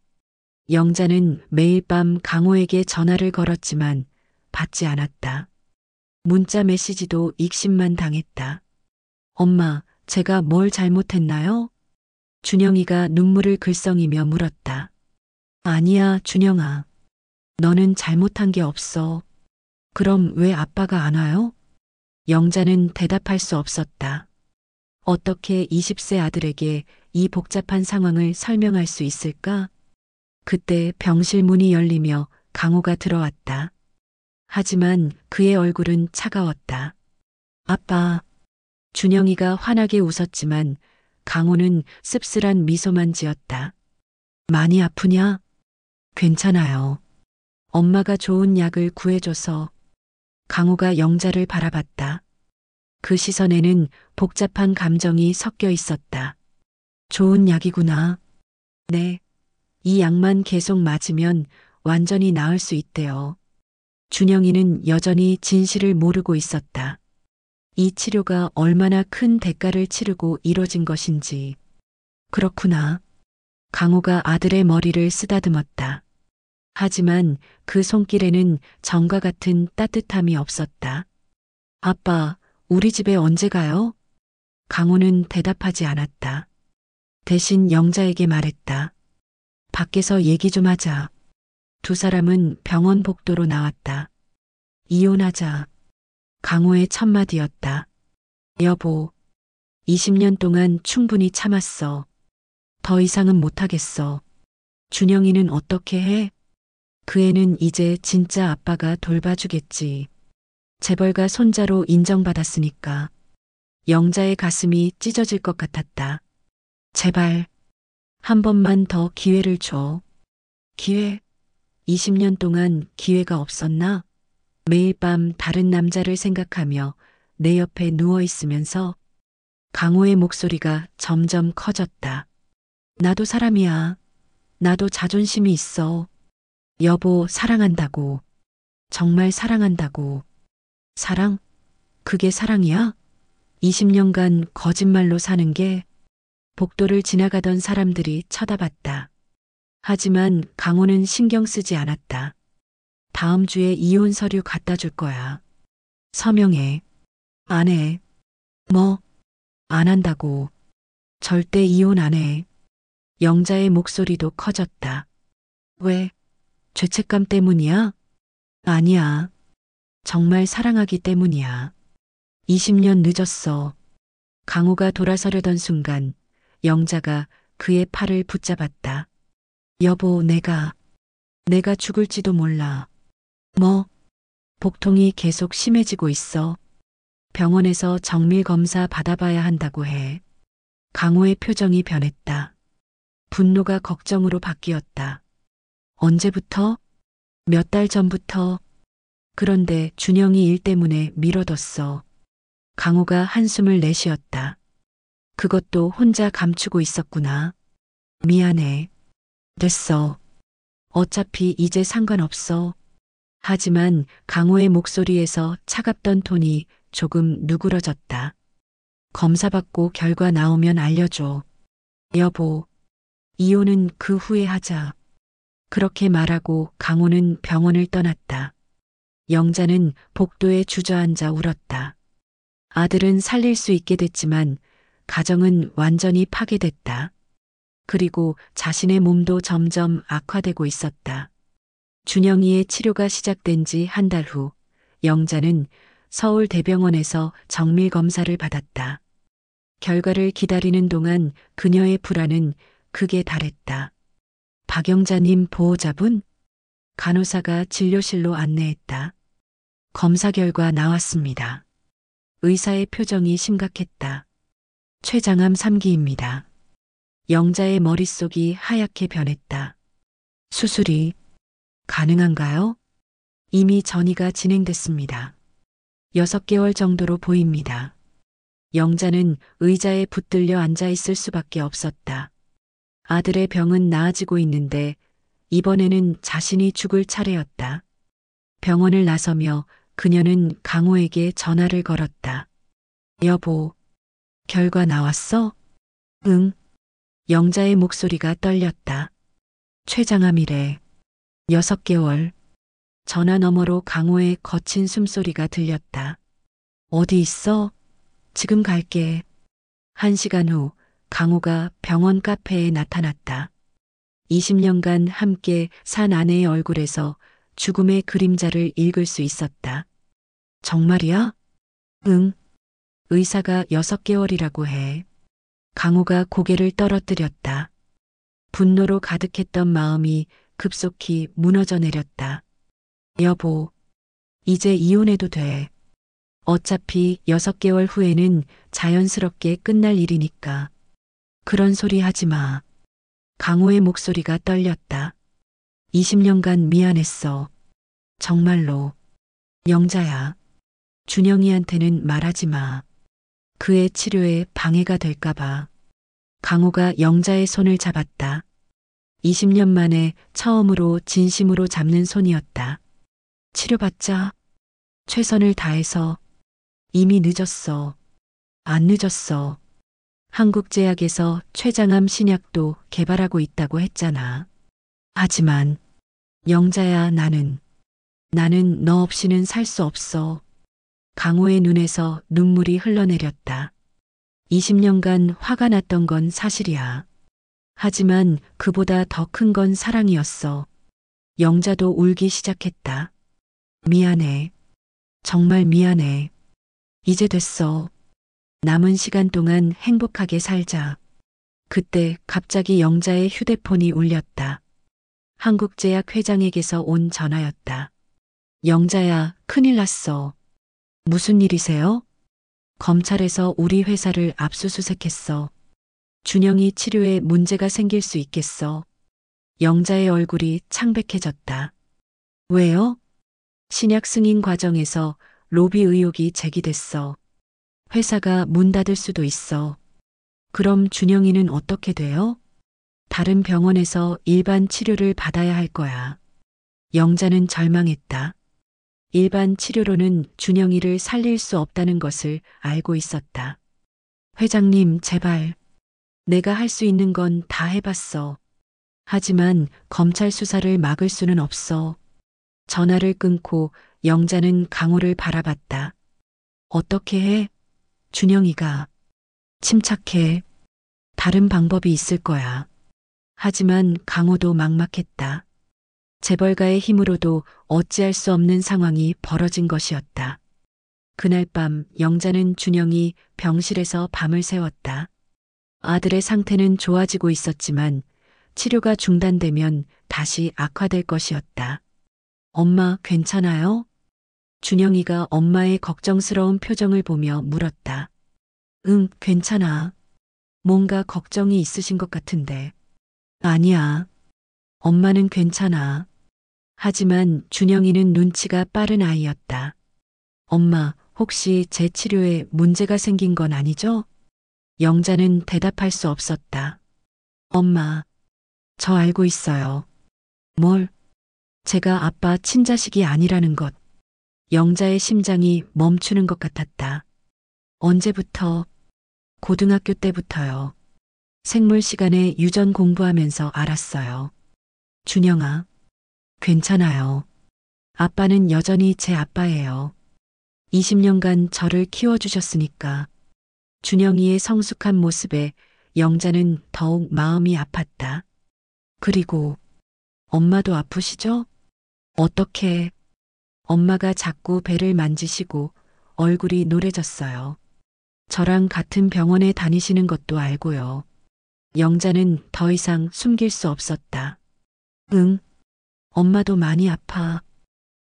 C: 영자는 매일 밤 강호에게 전화를 걸었지만 받지 않았다. 문자 메시지도 익십만 당했다. 엄마, 제가 뭘 잘못했나요? 준영이가 눈물을 글썽이며 물었다. 아니야, 준영아. 너는 잘못한 게 없어. 그럼 왜 아빠가 안 와요? 영자는 대답할 수 없었다. 어떻게 20세 아들에게 이 복잡한 상황을 설명할 수 있을까? 그때 병실 문이 열리며 강호가 들어왔다. 하지만 그의 얼굴은 차가웠다. 아빠. 준영이가 환하게 웃었지만 강호는 씁쓸한 미소만 지었다. 많이 아프냐? 괜찮아요. 엄마가 좋은 약을 구해줘서. 강호가 영자를 바라봤다. 그 시선에는 복잡한 감정이 섞여 있었다. 좋은 약이구나. 네. 이 약만 계속 맞으면 완전히 나을 수 있대요. 준영이는 여전히 진실을 모르고 있었다. 이 치료가 얼마나 큰 대가를 치르고 이뤄진 것인지. 그렇구나. 강호가 아들의 머리를 쓰다듬었다. 하지만 그 손길에는 정과 같은 따뜻함이 없었다. 아빠, 우리 집에 언제 가요? 강호는 대답하지 않았다. 대신 영자에게 말했다. 밖에서 얘기 좀 하자. 두 사람은 병원 복도로 나왔다. 이혼하자. 강호의 첫마디였다. 여보, 20년 동안 충분히 참았어. 더 이상은 못하겠어. 준영이는 어떻게 해? 그 애는 이제 진짜 아빠가 돌봐주겠지. 재벌가 손자로 인정받았으니까. 영자의 가슴이 찢어질 것 같았다. 제발, 한 번만 더 기회를 줘. 기회? 20년 동안 기회가 없었나? 매일 밤 다른 남자를 생각하며 내 옆에 누워 있으면서 강호의 목소리가 점점 커졌다. 나도 사람이야. 나도 자존심이 있어. 여보, 사랑한다고. 정말 사랑한다고. 사랑? 그게 사랑이야? 20년간 거짓말로 사는 게. 복도를 지나가던 사람들이 쳐다봤다. 하지만 강호는 신경 쓰지 않았다. 다음 주에 이혼 서류 갖다 줄 거야. 서명해. 안 해. 뭐? 안 한다고. 절대 이혼 안 해. 영자의 목소리도 커졌다. 왜? 죄책감 때문이야? 아니야. 정말 사랑하기 때문이야. 20년 늦었어. 강호가 돌아서려던 순간 영자가 그의 팔을 붙잡았다. 여보, 내가 죽을지도 몰라. 뭐? 복통이 계속 심해지고 있어. 병원에서 정밀 검사 받아봐야 한다고 해. 강호의 표정이 변했다. 분노가 걱정으로 바뀌었다. 언제부터? 몇 달 전부터? 그런데 준영이 일 때문에 미뤄뒀어. 강호가 한숨을 내쉬었다. 그것도 혼자 감추고 있었구나. 미안해. 됐어. 어차피 이제 상관없어. 하지만 강호의 목소리에서 차갑던 톤이 조금 누그러졌다. 검사받고 결과 나오면 알려줘. 여보, 이혼은 그 후에 하자. 그렇게 말하고 강호는 병원을 떠났다. 영자는 복도에 주저앉아 울었다. 아들은 살릴 수 있게 됐지만 가정은 완전히 파괴됐다. 그리고 자신의 몸도 점점 악화되고 있었다. 준영이의 치료가 시작된 지 한 달 후, 영자는 서울대병원에서 정밀 검사를 받았다. 결과를 기다리는 동안 그녀의 불안은 극에 달했다. 박영자님 보호자분? 간호사가 진료실로 안내했다. 검사 결과 나왔습니다. 의사의 표정이 심각했다. 췌장암 3기입니다. 영자의 머릿속이 하얗게 변했다. 수술이 가능한가요? 이미 전이가 진행됐습니다. 6개월 정도로 보입니다. 영자는 의자에 붙들려 앉아 있을 수밖에 없었다. 아들의 병은 나아지고 있는데 이번에는 자신이 죽을 차례였다. 병원을 나서며 그녀는 강호에게 전화를 걸었다. 여보, 결과 나왔어? 응. 영자의 목소리가 떨렸다. 췌장암이래. 6개월. 전화 너머로 강호의 거친 숨소리가 들렸다. 어디 있어? 지금 갈게. 1시간 후 강호가 병원 카페에 나타났다. 20년간 함께 산 아내의 얼굴에서 죽음의 그림자를 읽을 수 있었다. 정말이야? 응. 의사가 6개월이라고 해. 강호가 고개를 떨어뜨렸다. 분노로 가득했던 마음이 급속히 무너져 내렸다. 여보, 이제 이혼해도 돼. 어차피 6개월 후에는 자연스럽게 끝날 일이니까. 그런 소리 하지 마. 강호의 목소리가 떨렸다. 20년간 미안했어. 정말로. 영자야. 준영이한테는 말하지 마. 그의 치료에 방해가 될까봐. 강호가 영자의 손을 잡았다. 20년 만에 처음으로 진심으로 잡는 손이었다. 치료받자. 최선을 다해서. 이미 늦었어. 안 늦었어. 한국제약에서 췌장암 신약도 개발하고 있다고 했잖아. 하지만 영자야, 나는 너 없이는 살 수 없어. 강호의 눈에서 눈물이 흘러내렸다. 20년간 화가 났던 건 사실이야. 하지만 그보다 더 큰 건 사랑이었어. 영자도 울기 시작했다. 미안해. 정말 미안해. 이제 됐어. 남은 시간 동안 행복하게 살자. 그때 갑자기 영자의 휴대폰이 울렸다. 한국제약 회장에게서 온 전화였다. 영자야, 큰일 났어. 무슨 일이세요? 검찰에서 우리 회사를 압수수색했어. 준영이 치료에 문제가 생길 수 있겠어. 영자의 얼굴이 창백해졌다. 왜요? 신약 승인 과정에서 로비 의혹이 제기됐어. 회사가 문 닫을 수도 있어. 그럼 준영이는 어떻게 돼요? 다른 병원에서 일반 치료를 받아야 할 거야. 영자는 절망했다. 일반 치료로는 준영이를 살릴 수 없다는 것을 알고 있었다. 회장님, 제발. 내가 할 수 있는 건 다 해봤어. 하지만 검찰 수사를 막을 수는 없어. 전화를 끊고 영자는 강호를 바라봤다. 어떻게 해? 준영이가. 침착해. 다른 방법이 있을 거야. 하지만 강호도 막막했다. 재벌가의 힘으로도 어찌할 수 없는 상황이 벌어진 것이었다. 그날 밤 영자는 준영이 병실에서 밤을 새웠다. 아들의 상태는 좋아지고 있었지만 치료가 중단되면 다시 악화될 것이었다. 엄마, 괜찮아요? 준영이가 엄마의 걱정스러운 표정을 보며 물었다. 응, 괜찮아. 뭔가 걱정이 있으신 것 같은데. 아니야. 엄마는 괜찮아. 하지만 준영이는 눈치가 빠른 아이였다. 엄마, 혹시 제 치료에 문제가 생긴 건 아니죠? 영자는 대답할 수 없었다. 엄마, 저 알고 있어요. 뭘? 제가 아빠 친자식이 아니라는 것. 영자의 심장이 멈추는 것 같았다. 언제부터? 고등학교 때부터요. 생물 시간에 유전 공부하면서 알았어요. 준영아, 괜찮아요. 아빠는 여전히 제 아빠예요. 20년간 저를 키워주셨으니까. 준영이의 성숙한 모습에 영자는 더욱 마음이 아팠다. 그리고 엄마도 아프시죠? 어떻게? 엄마가 자꾸 배를 만지시고 얼굴이 노래졌어요. 저랑 같은 병원에 다니시는 것도 알고요. 영자는 더 이상 숨길 수 없었다. 응, 엄마도 많이 아파.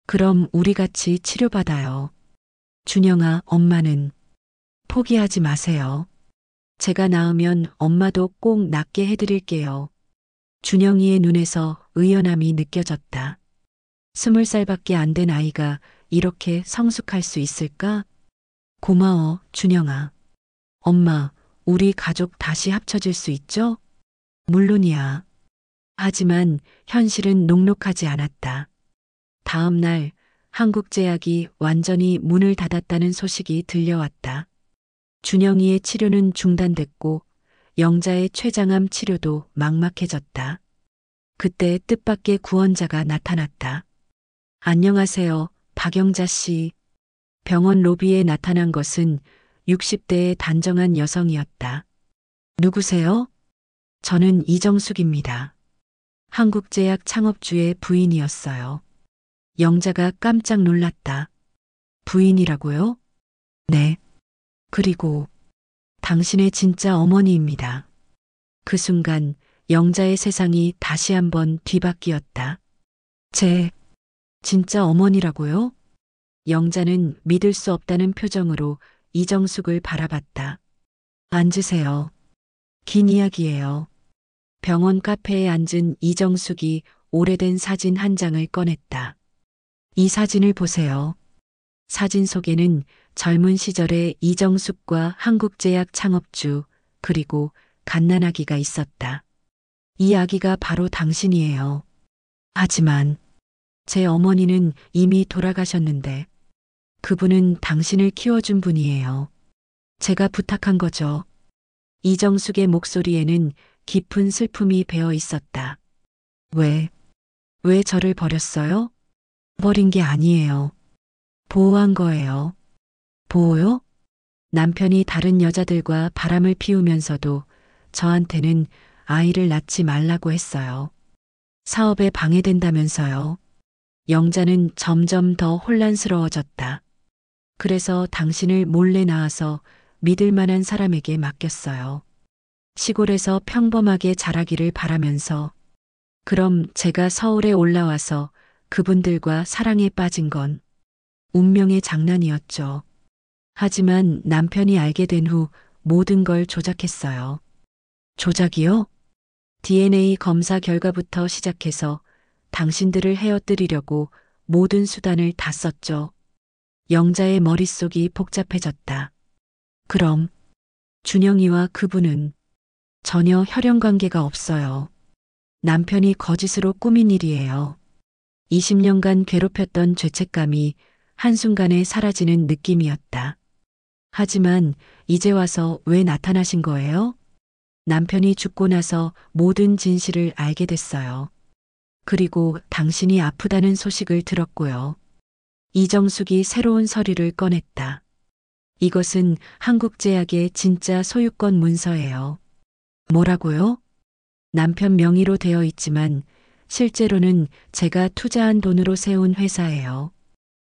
C: 그럼 우리 같이 치료받아요. 준영아, 엄마는 포기하지 마세요. 제가 나으면 엄마도 꼭 낫게 해드릴게요. 준영이의 눈에서 의연함이 느껴졌다. 20살밖에 안 된 아이가 이렇게 성숙할 수 있을까? 고마워, 준영아. 엄마, 우리 가족 다시 합쳐질 수 있죠? 물론이야. 하지만 현실은 녹록하지 않았다. 다음 날 한국제약이 완전히 문을 닫았다는 소식이 들려왔다. 준영이의 치료는 중단됐고 영자의 췌장암 치료도 막막해졌다. 그때 뜻밖의 구원자가 나타났다. 안녕하세요, 박영자 씨. 병원 로비에 나타난 것은 60대의 단정한 여성이었다. 누구세요? 저는 이정숙입니다. 한국제약 창업주의 부인이었어요. 영자가 깜짝 놀랐다. 부인이라고요? 네. 그리고 당신의 진짜 어머니입니다. 그 순간 영자의 세상이 다시 한번 뒤바뀌었다. 제 진짜 어머니라고요? 영자는 믿을 수 없다는 표정으로 이정숙을 바라봤다. 앉으세요. 긴 이야기예요. 병원 카페에 앉은 이정숙이 오래된 사진 한 장을 꺼냈다. 이 사진을 보세요. 사진 속에는 젊은 시절의 이정숙과 한국제약 창업주 그리고 갓난아기가 있었다. 이 아기가 바로 당신이에요. 하지만 제 어머니는 이미 돌아가셨는데 그분은 당신을 키워준 분이에요. 제가 부탁한 거죠. 이정숙의 목소리에는 깊은 슬픔이 배어 있었다. 왜 저를 버렸어요? 버린 게 아니에요. 보호한 거예요. 보호요? 남편이 다른 여자들과 바람을 피우면서도 저한테는 아이를 낳지 말라고 했어요. 사업에 방해된다면서요. 영자는 점점 더 혼란스러워졌다. 그래서 당신을 몰래 낳아서 믿을 만한 사람에게 맡겼어요. 시골에서 평범하게 자라기를 바라면서. 그럼 제가 서울에 올라와서 그분들과 사랑에 빠진 건 운명의 장난이었죠. 하지만 남편이 알게 된 후 모든 걸 조작했어요. 조작이요? DNA 검사 결과부터 시작해서 당신들을 헤어뜨리려고 모든 수단을 다 썼죠. 영자의 머릿속이 복잡해졌다. 그럼 준영이와 그분은 전혀 혈연 관계가 없어요. 남편이 거짓으로 꾸민 일이에요. 20년간 괴롭혔던 죄책감이 한순간에 사라지는 느낌이었다. 하지만 이제 와서 왜 나타나신 거예요? 남편이 죽고 나서 모든 진실을 알게 됐어요. 그리고 당신이 아프다는 소식을 들었고요. 이정숙이 새로운 서류를 꺼냈다. 이것은 한국제약의 진짜 소유권 문서예요. 뭐라고요? 남편 명의로 되어 있지만 실제로는 제가 투자한 돈으로 세운 회사예요.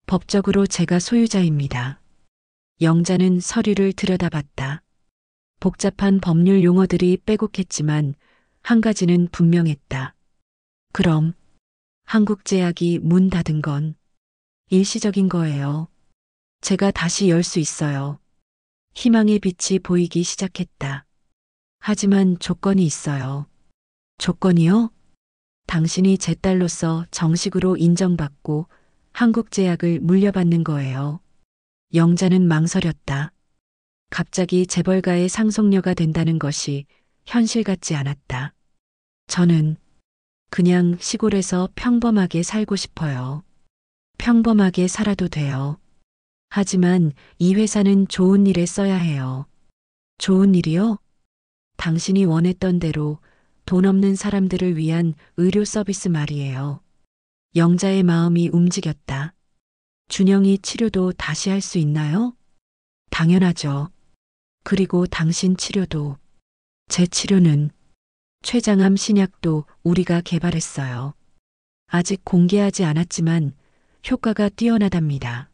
C: 법적으로 제가 소유자입니다. 영자는 서류를 들여다봤다. 복잡한 법률 용어들이 빼곡했지만 한 가지는 분명했다. 그럼 한국제약이 문 닫은 건 일시적인 거예요. 제가 다시 열 수 있어요. 희망의 빛이 보이기 시작했다. 하지만 조건이 있어요. 조건이요? 당신이 제 딸로서 정식으로 인정받고 한국제약을 물려받는 거예요. 영자는 망설였다. 갑자기 재벌가의 상속녀가 된다는 것이 현실 같지 않았다. 저는 그냥 시골에서 평범하게 살고 싶어요. 평범하게 살아도 돼요. 하지만 이 회사는 좋은 일에 써야 해요. 좋은 일이요? 당신이 원했던 대로 돈 없는 사람들을 위한 의료 서비스 말이에요. 영자의 마음이 움직였다. 준영이 치료도 다시 할 수 있나요? 당연하죠. 그리고 당신 치료도. 제 치료는 췌장암 신약도 우리가 개발했어요. 아직 공개하지 않았지만 효과가 뛰어나답니다.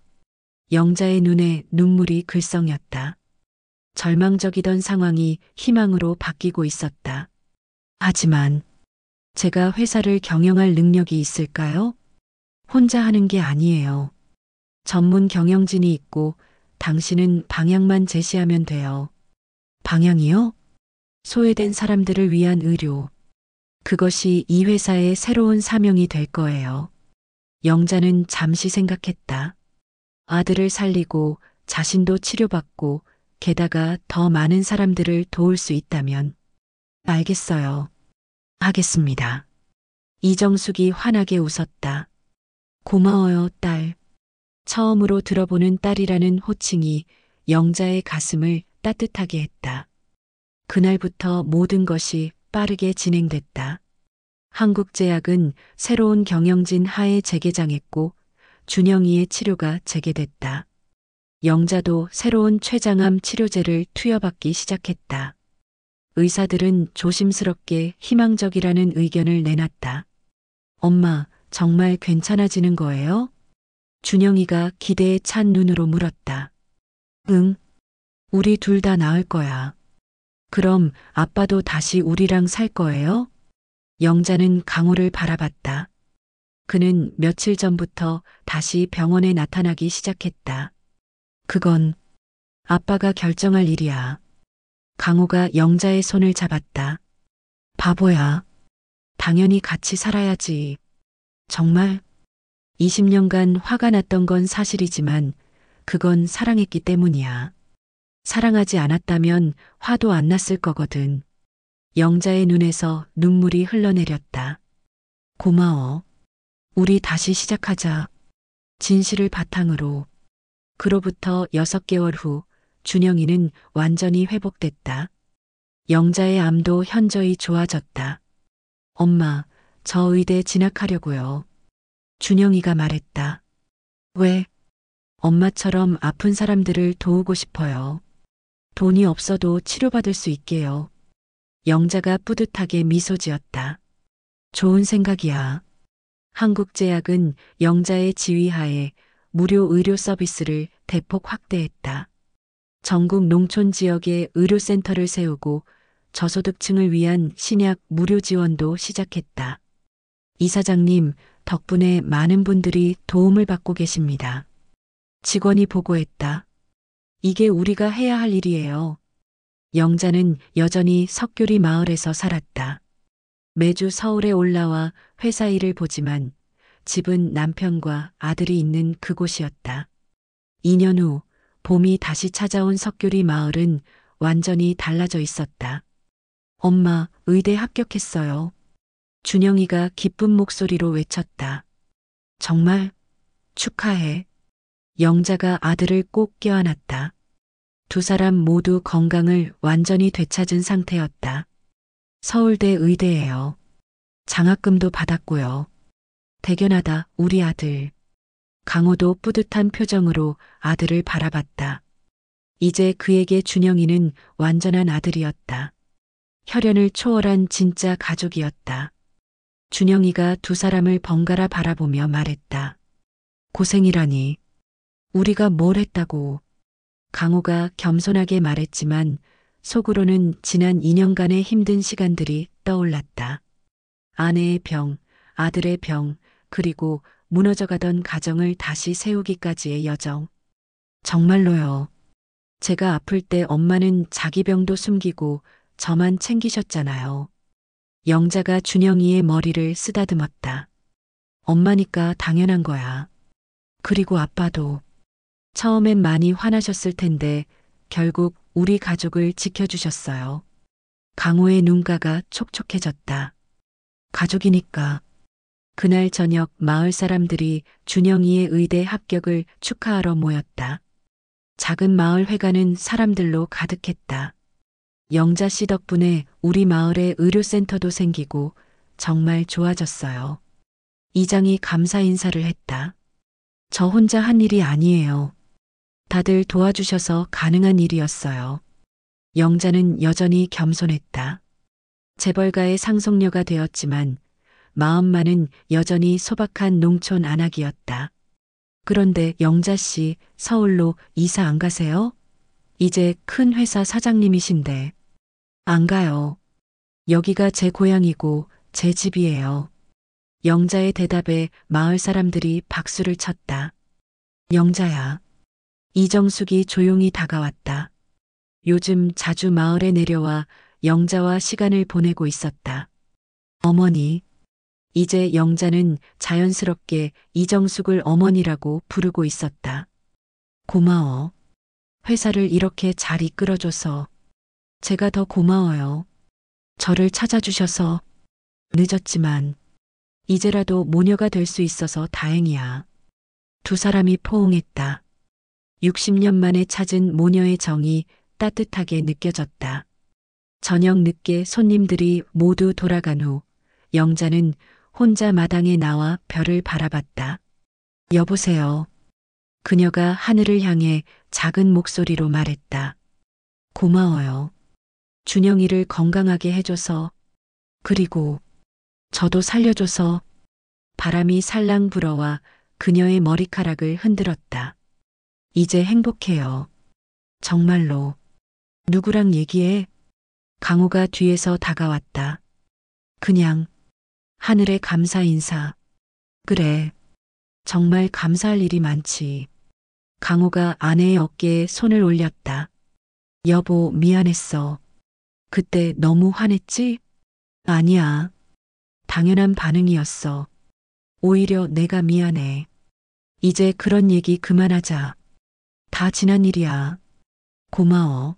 C: 영자의 눈에 눈물이 글썽였다. 절망적이던 상황이 희망으로 바뀌고 있었다. 하지만 제가 회사를 경영할 능력이 있을까요? 혼자 하는 게 아니에요. 전문 경영진이 있고 당신은 방향만 제시하면 돼요. 방향이요? 소외된 사람들을 위한 의료. 그것이 이 회사의 새로운 사명이 될 거예요. 영자는 잠시 생각했다. 아들을 살리고 자신도 치료받고 게다가 더 많은 사람들을 도울 수 있다면. 알겠어요. 하겠습니다. 이정숙이 환하게 웃었다. 고마워요, 딸. 처음으로 들어보는 딸이라는 호칭이 영자의 가슴을 따뜻하게 했다. 그날부터 모든 것이 빠르게 진행됐다. 한국제약은 새로운 경영진 하에 재개장했고 준영이의 치료가 재개됐다. 영자도 새로운 췌장암 치료제를 투여받기 시작했다. 의사들은 조심스럽게 희망적이라는 의견을 내놨다. 엄마, 정말 괜찮아지는 거예요? 준영이가 기대에 찬 눈으로 물었다. 응, 우리 둘 다 나을 거야. 그럼 아빠도 다시 우리랑 살 거예요? 영자는 강호를 바라봤다. 그는 며칠 전부터 다시 병원에 나타나기 시작했다. 그건 아빠가 결정할 일이야. 강호가 영자의 손을 잡았다. 바보야. 당연히 같이 살아야지. 정말 20년간 화가 났던 건 사실이지만 그건 사랑했기 때문이야. 사랑하지 않았다면 화도 안 났을 거거든. 영자의 눈에서 눈물이 흘러내렸다. 고마워. 우리 다시 시작하자. 진실을 바탕으로. 그로부터 6개월 후 준영이는 완전히 회복됐다. 영자의 암도 현저히 좋아졌다. 엄마, 저 의대 진학하려고요. 준영이가 말했다. 왜? 엄마처럼 아픈 사람들을 도우고 싶어요. 돈이 없어도 치료받을 수 있게요. 영자가 뿌듯하게 미소 지었다. 좋은 생각이야. 한국제약은 영자의 지휘하에 무료 의료 서비스를 대폭 확대했다. 전국 농촌 지역에 의료센터를 세우고 저소득층을 위한 신약 무료 지원도 시작했다. 이사장님, 덕분에 많은 분들이 도움을 받고 계십니다. 직원이 보고했다. 이게 우리가 해야 할 일이에요. 영자는 여전히 석교리 마을에서 살았다. 매주 서울에 올라와 회사 일을 보지만 집은 남편과 아들이 있는 그곳이었다. 2년 후 봄이 다시 찾아온 석교리 마을은 완전히 달라져 있었다. 엄마, 의대 합격했어요. 준영이가 기쁜 목소리로 외쳤다. 정말 축하해. 영자가 아들을 꼭 껴안았다. 두 사람 모두 건강을 완전히 되찾은 상태였다. 서울대 의대예요. 장학금도 받았고요. 대견하다, 우리 아들. 강호도 뿌듯한 표정으로 아들을 바라봤다. 이제 그에게 준영이는 완전한 아들이었다. 혈연을 초월한 진짜 가족이었다. 준영이가 두 사람을 번갈아 바라보며 말했다. 고생이라니. 우리가 뭘 했다고. 강호가 겸손하게 말했지만 속으로는 지난 2년간의 힘든 시간들이 떠올랐다. 아내의 병, 아들의 병, 그리고 무너져가던 가정을 다시 세우기까지의 여정. 정말로요. 제가 아플 때 엄마는 자기 병도 숨기고 저만 챙기셨잖아요. 영자가 준영이의 머리를 쓰다듬었다. 엄마니까 당연한 거야. 그리고 아빠도. 처음엔 많이 화나셨을 텐데 결국 우리 가족을 지켜주셨어요. 강호의 눈가가 촉촉해졌다. 가족이니까. 그날 저녁 마을 사람들이 준영이의 의대 합격을 축하하러 모였다. 작은 마을 회관은 사람들로 가득했다. 영자 씨 덕분에 우리 마을에 의료센터도 생기고 정말 좋아졌어요. 이장이 감사 인사를 했다. 저 혼자 한 일이 아니에요. 다들 도와주셔서 가능한 일이었어요. 영자는 여전히 겸손했다. 재벌가의 상속녀가 되었지만 마음만은 여전히 소박한 농촌 안악이었다. 그런데 영자 씨 서울로 이사 안 가세요? 이제 큰 회사 사장님이신데. 안 가요. 여기가 제 고향이고 제 집이에요. 영자의 대답에 마을 사람들이 박수를 쳤다. 영자야. 이정숙이 조용히 다가왔다. 요즘 자주 마을에 내려와 영자와 시간을 보내고 있었다. 어머니. 이제 영자는 자연스럽게 이정숙을 어머니라고 부르고 있었다. 고마워. 회사를 이렇게 잘 이끌어줘서. 제가 더 고마워요. 저를 찾아주셔서. 늦었지만 이제라도 모녀가 될 수 있어서 다행이야. 두 사람이 포옹했다. 60년 만에 찾은 모녀의 정이 따뜻하게 느껴졌다. 저녁 늦게 손님들이 모두 돌아간 후 영자는 혼자 마당에 나와 별을 바라봤다. 여보세요. 그녀가 하늘을 향해 작은 목소리로 말했다. 고마워요. 준영이를 건강하게 해줘서. 그리고 저도 살려줘서. 바람이 살랑 불어와 그녀의 머리카락을 흔들었다. 이제 행복해요. 정말로. 누구랑 얘기해? 강호가 뒤에서 다가왔다. 그냥 하늘에 감사 인사. 그래. 정말 감사할 일이 많지. 강호가 아내의 어깨에 손을 올렸다. 여보, 미안했어. 그때 너무 화냈지? 아니야. 당연한 반응이었어. 오히려 내가 미안해. 이제 그런 얘기 그만하자. 다 지난 일이야. 고마워.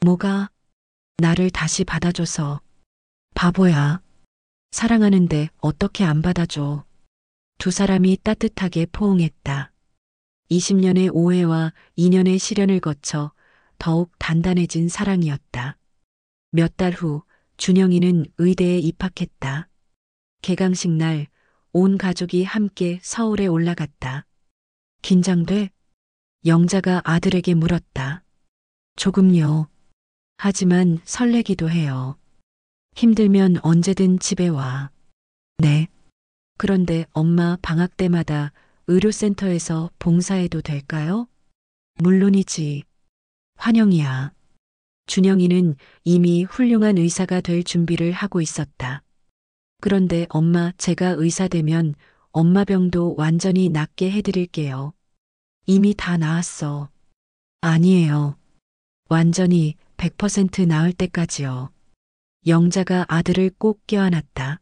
C: 뭐가? 나를 다시 받아줘서. 바보야. 사랑하는데 어떻게 안 받아줘. 두 사람이 따뜻하게 포옹했다. 20년의 오해와 2년의 시련을 거쳐 더욱 단단해진 사랑이었다. 몇 달 후 준영이는 의대에 입학했다. 개강식 날 온 가족이 함께 서울에 올라갔다. 긴장돼? 영자가 아들에게 물었다. 조금요. 하지만 설레기도 해요. 힘들면 언제든 집에 와. 네. 그런데 엄마 방학 때마다 의료센터에서 봉사해도 될까요? 물론이지. 환영이야. 준영이는 이미 훌륭한 의사가 될 준비를 하고 있었다. 그런데 엄마, 제가 의사 되면 엄마 병도 완전히 낫게 해드릴게요. 이미 다 나았어. 아니에요. 완전히 100% 나을 때까지요. 영자가 아들을 꼭 껴안았다.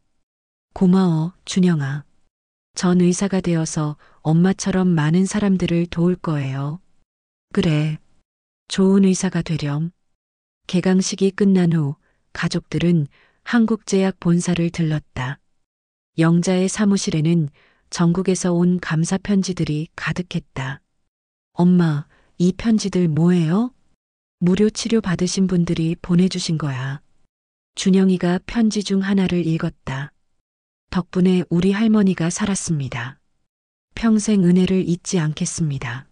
C: 고마워, 준영아. 전 의사가 되어서 엄마처럼 많은 사람들을 도울 거예요. 그래. 좋은 의사가 되렴. 개강식이 끝난 후 가족들은 한국제약 본사를 들렀다. 영자의 사무실에는 전국에서 온 감사 편지들이 가득했다. 엄마, 이 편지들 뭐예요? 무료 치료 받으신 분들이 보내주신 거야. 준영이가 편지 중 하나를 읽었다. 덕분에 우리 할머니가 살았습니다. 평생 은혜를 잊지 않겠습니다.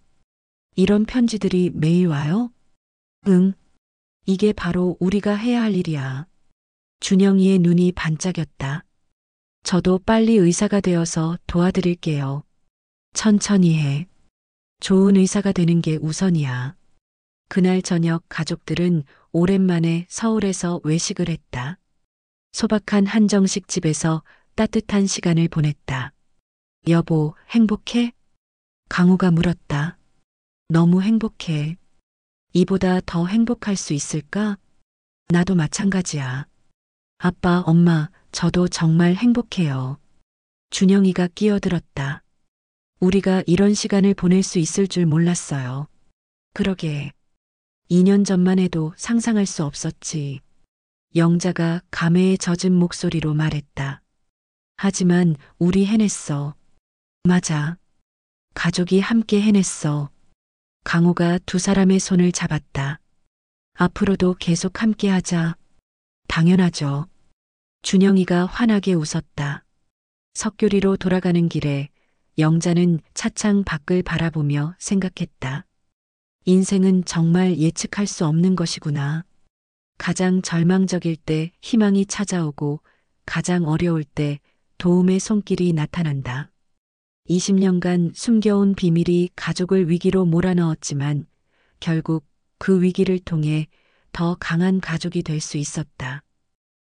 C: 이런 편지들이 매일 와요? 응. 이게 바로 우리가 해야 할 일이야. 준영이의 눈이 반짝였다. 저도 빨리 의사가 되어서 도와드릴게요. 천천히 해. 좋은 의사가 되는 게 우선이야. 그날 저녁 가족들은 오랜만에 서울에서 외식을 했다. 소박한 한정식 집에서 따뜻한 시간을 보냈다. 여보, 행복해? 강호가 물었다. 너무 행복해. 이보다 더 행복할 수 있을까? 나도 마찬가지야. 아빠, 엄마, 저도 정말 행복해요. 준영이가 끼어들었다. 우리가 이런 시간을 보낼 수 있을 줄 몰랐어요. 그러게. 2년 전만 해도 상상할 수 없었지. 영자가 감회에 젖은 목소리로 말했다. 하지만 우리 해냈어. 맞아. 가족이 함께 해냈어. 강호가 두 사람의 손을 잡았다. 앞으로도 계속 함께 하자. 당연하죠. 준영이가 환하게 웃었다. 석교리로 돌아가는 길에 영자는 차창 밖을 바라보며 생각했다. 인생은 정말 예측할 수 없는 것이구나. 가장 절망적일 때 희망이 찾아오고 가장 어려울 때 도움의 손길이 나타난다. 20년간 숨겨온 비밀이 가족을 위기로 몰아넣었지만 결국 그 위기를 통해 더 강한 가족이 될 수 있었다.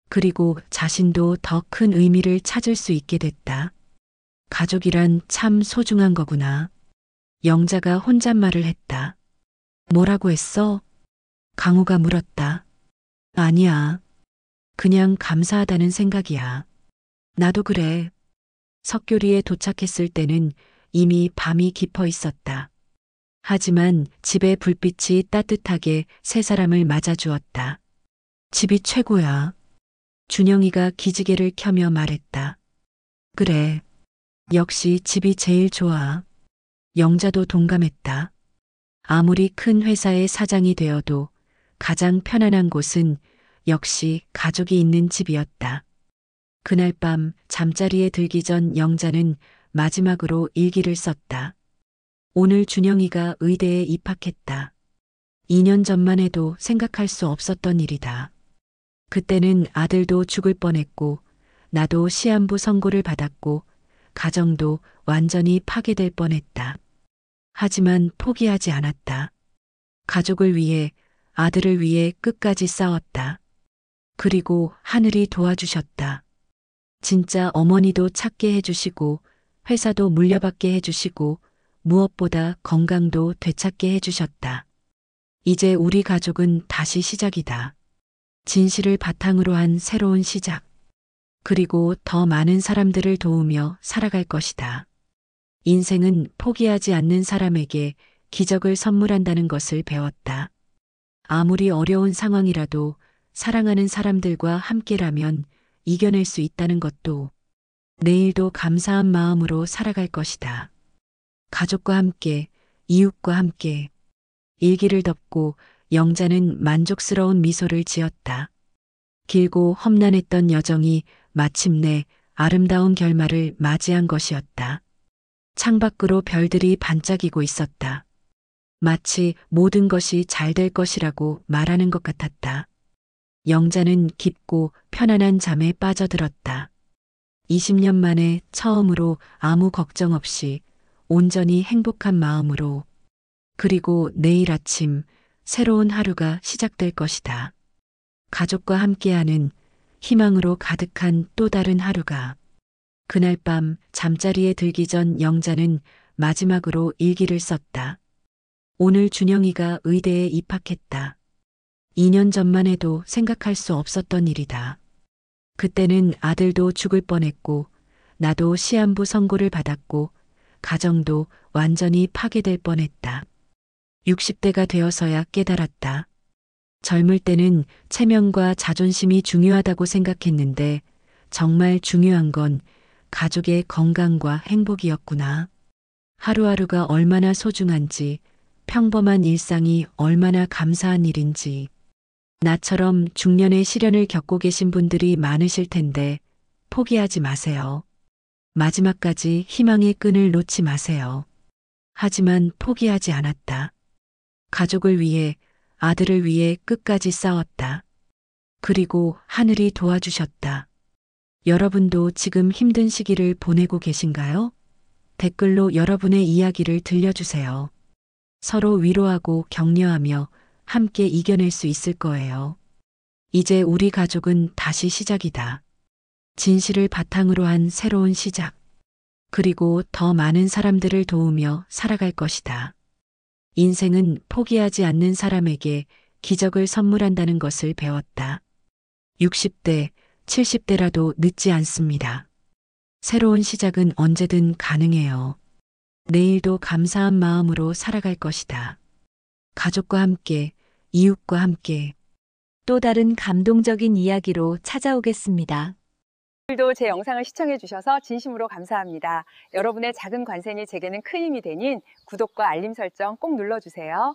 C: 그리고 자신도 더 큰 의미를 찾을 수 있게 됐다. 가족이란 참 소중한 거구나. 영자가 혼잣말을 했다. 뭐라고 했어? 강호가 물었다. 아니야. 그냥 감사하다는 생각이야. 나도 그래. 석교리에 도착했을 때는 이미 밤이 깊어 있었다. 하지만 집의 불빛이 따뜻하게 세 사람을 맞아주었다. 집이 최고야. 준영이가 기지개를 켜며 말했다. 그래. 역시 집이 제일 좋아. 영자도 동감했다. 아무리 큰 회사의 사장이 되어도 가장 편안한 곳은 역시 가족이 있는 집이었다. 그날 밤 잠자리에 들기 전 영자는 마지막으로 일기를 썼다. 오늘 준영이가 의대에 입학했다. 2년 전만 해도 생각할 수 없었던 일이다. 그때는 아들도 죽을 뻔했고 나도 시한부 선고를 받았고 가정도 완전히 파괴될 뻔했다. 하지만 포기하지 않았다. 가족을 위해, 아들을 위해 끝까지 싸웠다. 그리고 하늘이 도와주셨다. 진짜 어머니도 찾게 해주시고 회사도 물려받게 해주시고 무엇보다 건강도 되찾게 해주셨다. 이제 우리 가족은 다시 시작이다. 진실을 바탕으로 한 새로운 시작. 그리고 더 많은 사람들을 도우며 살아갈 것이다. 인생은 포기하지 않는 사람에게 기적을 선물한다는 것을 배웠다. 아무리 어려운 상황이라도 사랑하는 사람들과 함께라면 이겨낼 수 있다는 것도 내일도 감사한 마음으로 살아갈 것이다. 가족과 함께, 이웃과 함께. 일기를 덮고 영자는 만족스러운 미소를 지었다. 길고 험난했던 여정이 마침내 아름다운 결말을 맞이한 것이었다. 창밖으로 별들이 반짝이고 있었다. 마치 모든 것이 잘 될 것이라고 말하는 것 같았다. 영자는 깊고 편안한 잠에 빠져들었다. 20년 만에 처음으로 아무 걱정 없이 온전히 행복한 마음으로. 그리고 내일 아침 새로운 하루가 시작될 것이다. 가족과 함께하는 희망으로 가득한 또 다른 하루가. 그날 밤 잠자리에 들기 전 영자는 마지막으로 일기를 썼다. 오늘 준영이가 의대에 입학했다. 2년 전만 해도 생각할 수 없었던 일이다. 그때는 아들도 죽을 뻔했고 나도 시한부 선고를 받았고 가정도 완전히 파괴될 뻔했다. 60대가 되어서야 깨달았다. 젊을 때는 체면과 자존심이 중요하다고 생각했는데 정말 중요한 건 가족의 건강과 행복이었구나. 하루하루가 얼마나 소중한지, 평범한 일상이 얼마나 감사한 일인지. 나처럼 중년의 시련을 겪고 계신 분들이 많으실 텐데 포기하지 마세요. 마지막까지 희망의 끈을 놓지 마세요. 하지만 포기하지 않았다. 가족을 위해, 아들을 위해 끝까지 싸웠다. 그리고 하늘이 도와주셨다. 여러분도 지금 힘든 시기를 보내고 계신가요? 댓글로 여러분의 이야기를 들려주세요. 서로 위로하고 격려하며 함께 이겨낼 수 있을 거예요. 이제 우리 가족은 다시 시작이다. 진실을 바탕으로 한 새로운 시작. 그리고 더 많은 사람들을 도우며 살아갈 것이다. 인생은 포기하지 않는 사람에게 기적을 선물한다는 것을 배웠다. 60대, 70대라도 늦지 않습니다. 새로운 시작은 언제든 가능해요. 내일도 감사한 마음으로 살아갈 것이다. 가족과 함께, 이웃과 함께.
B: 또 다른 감동적인 이야기로 찾아오겠습니다.
F: 오늘도 제 영상을 시청해 주셔서 진심으로 감사합니다. 여러분의 작은 관심이 제게는 큰 힘이 되니 구독과 알림 설정 꼭 눌러주세요.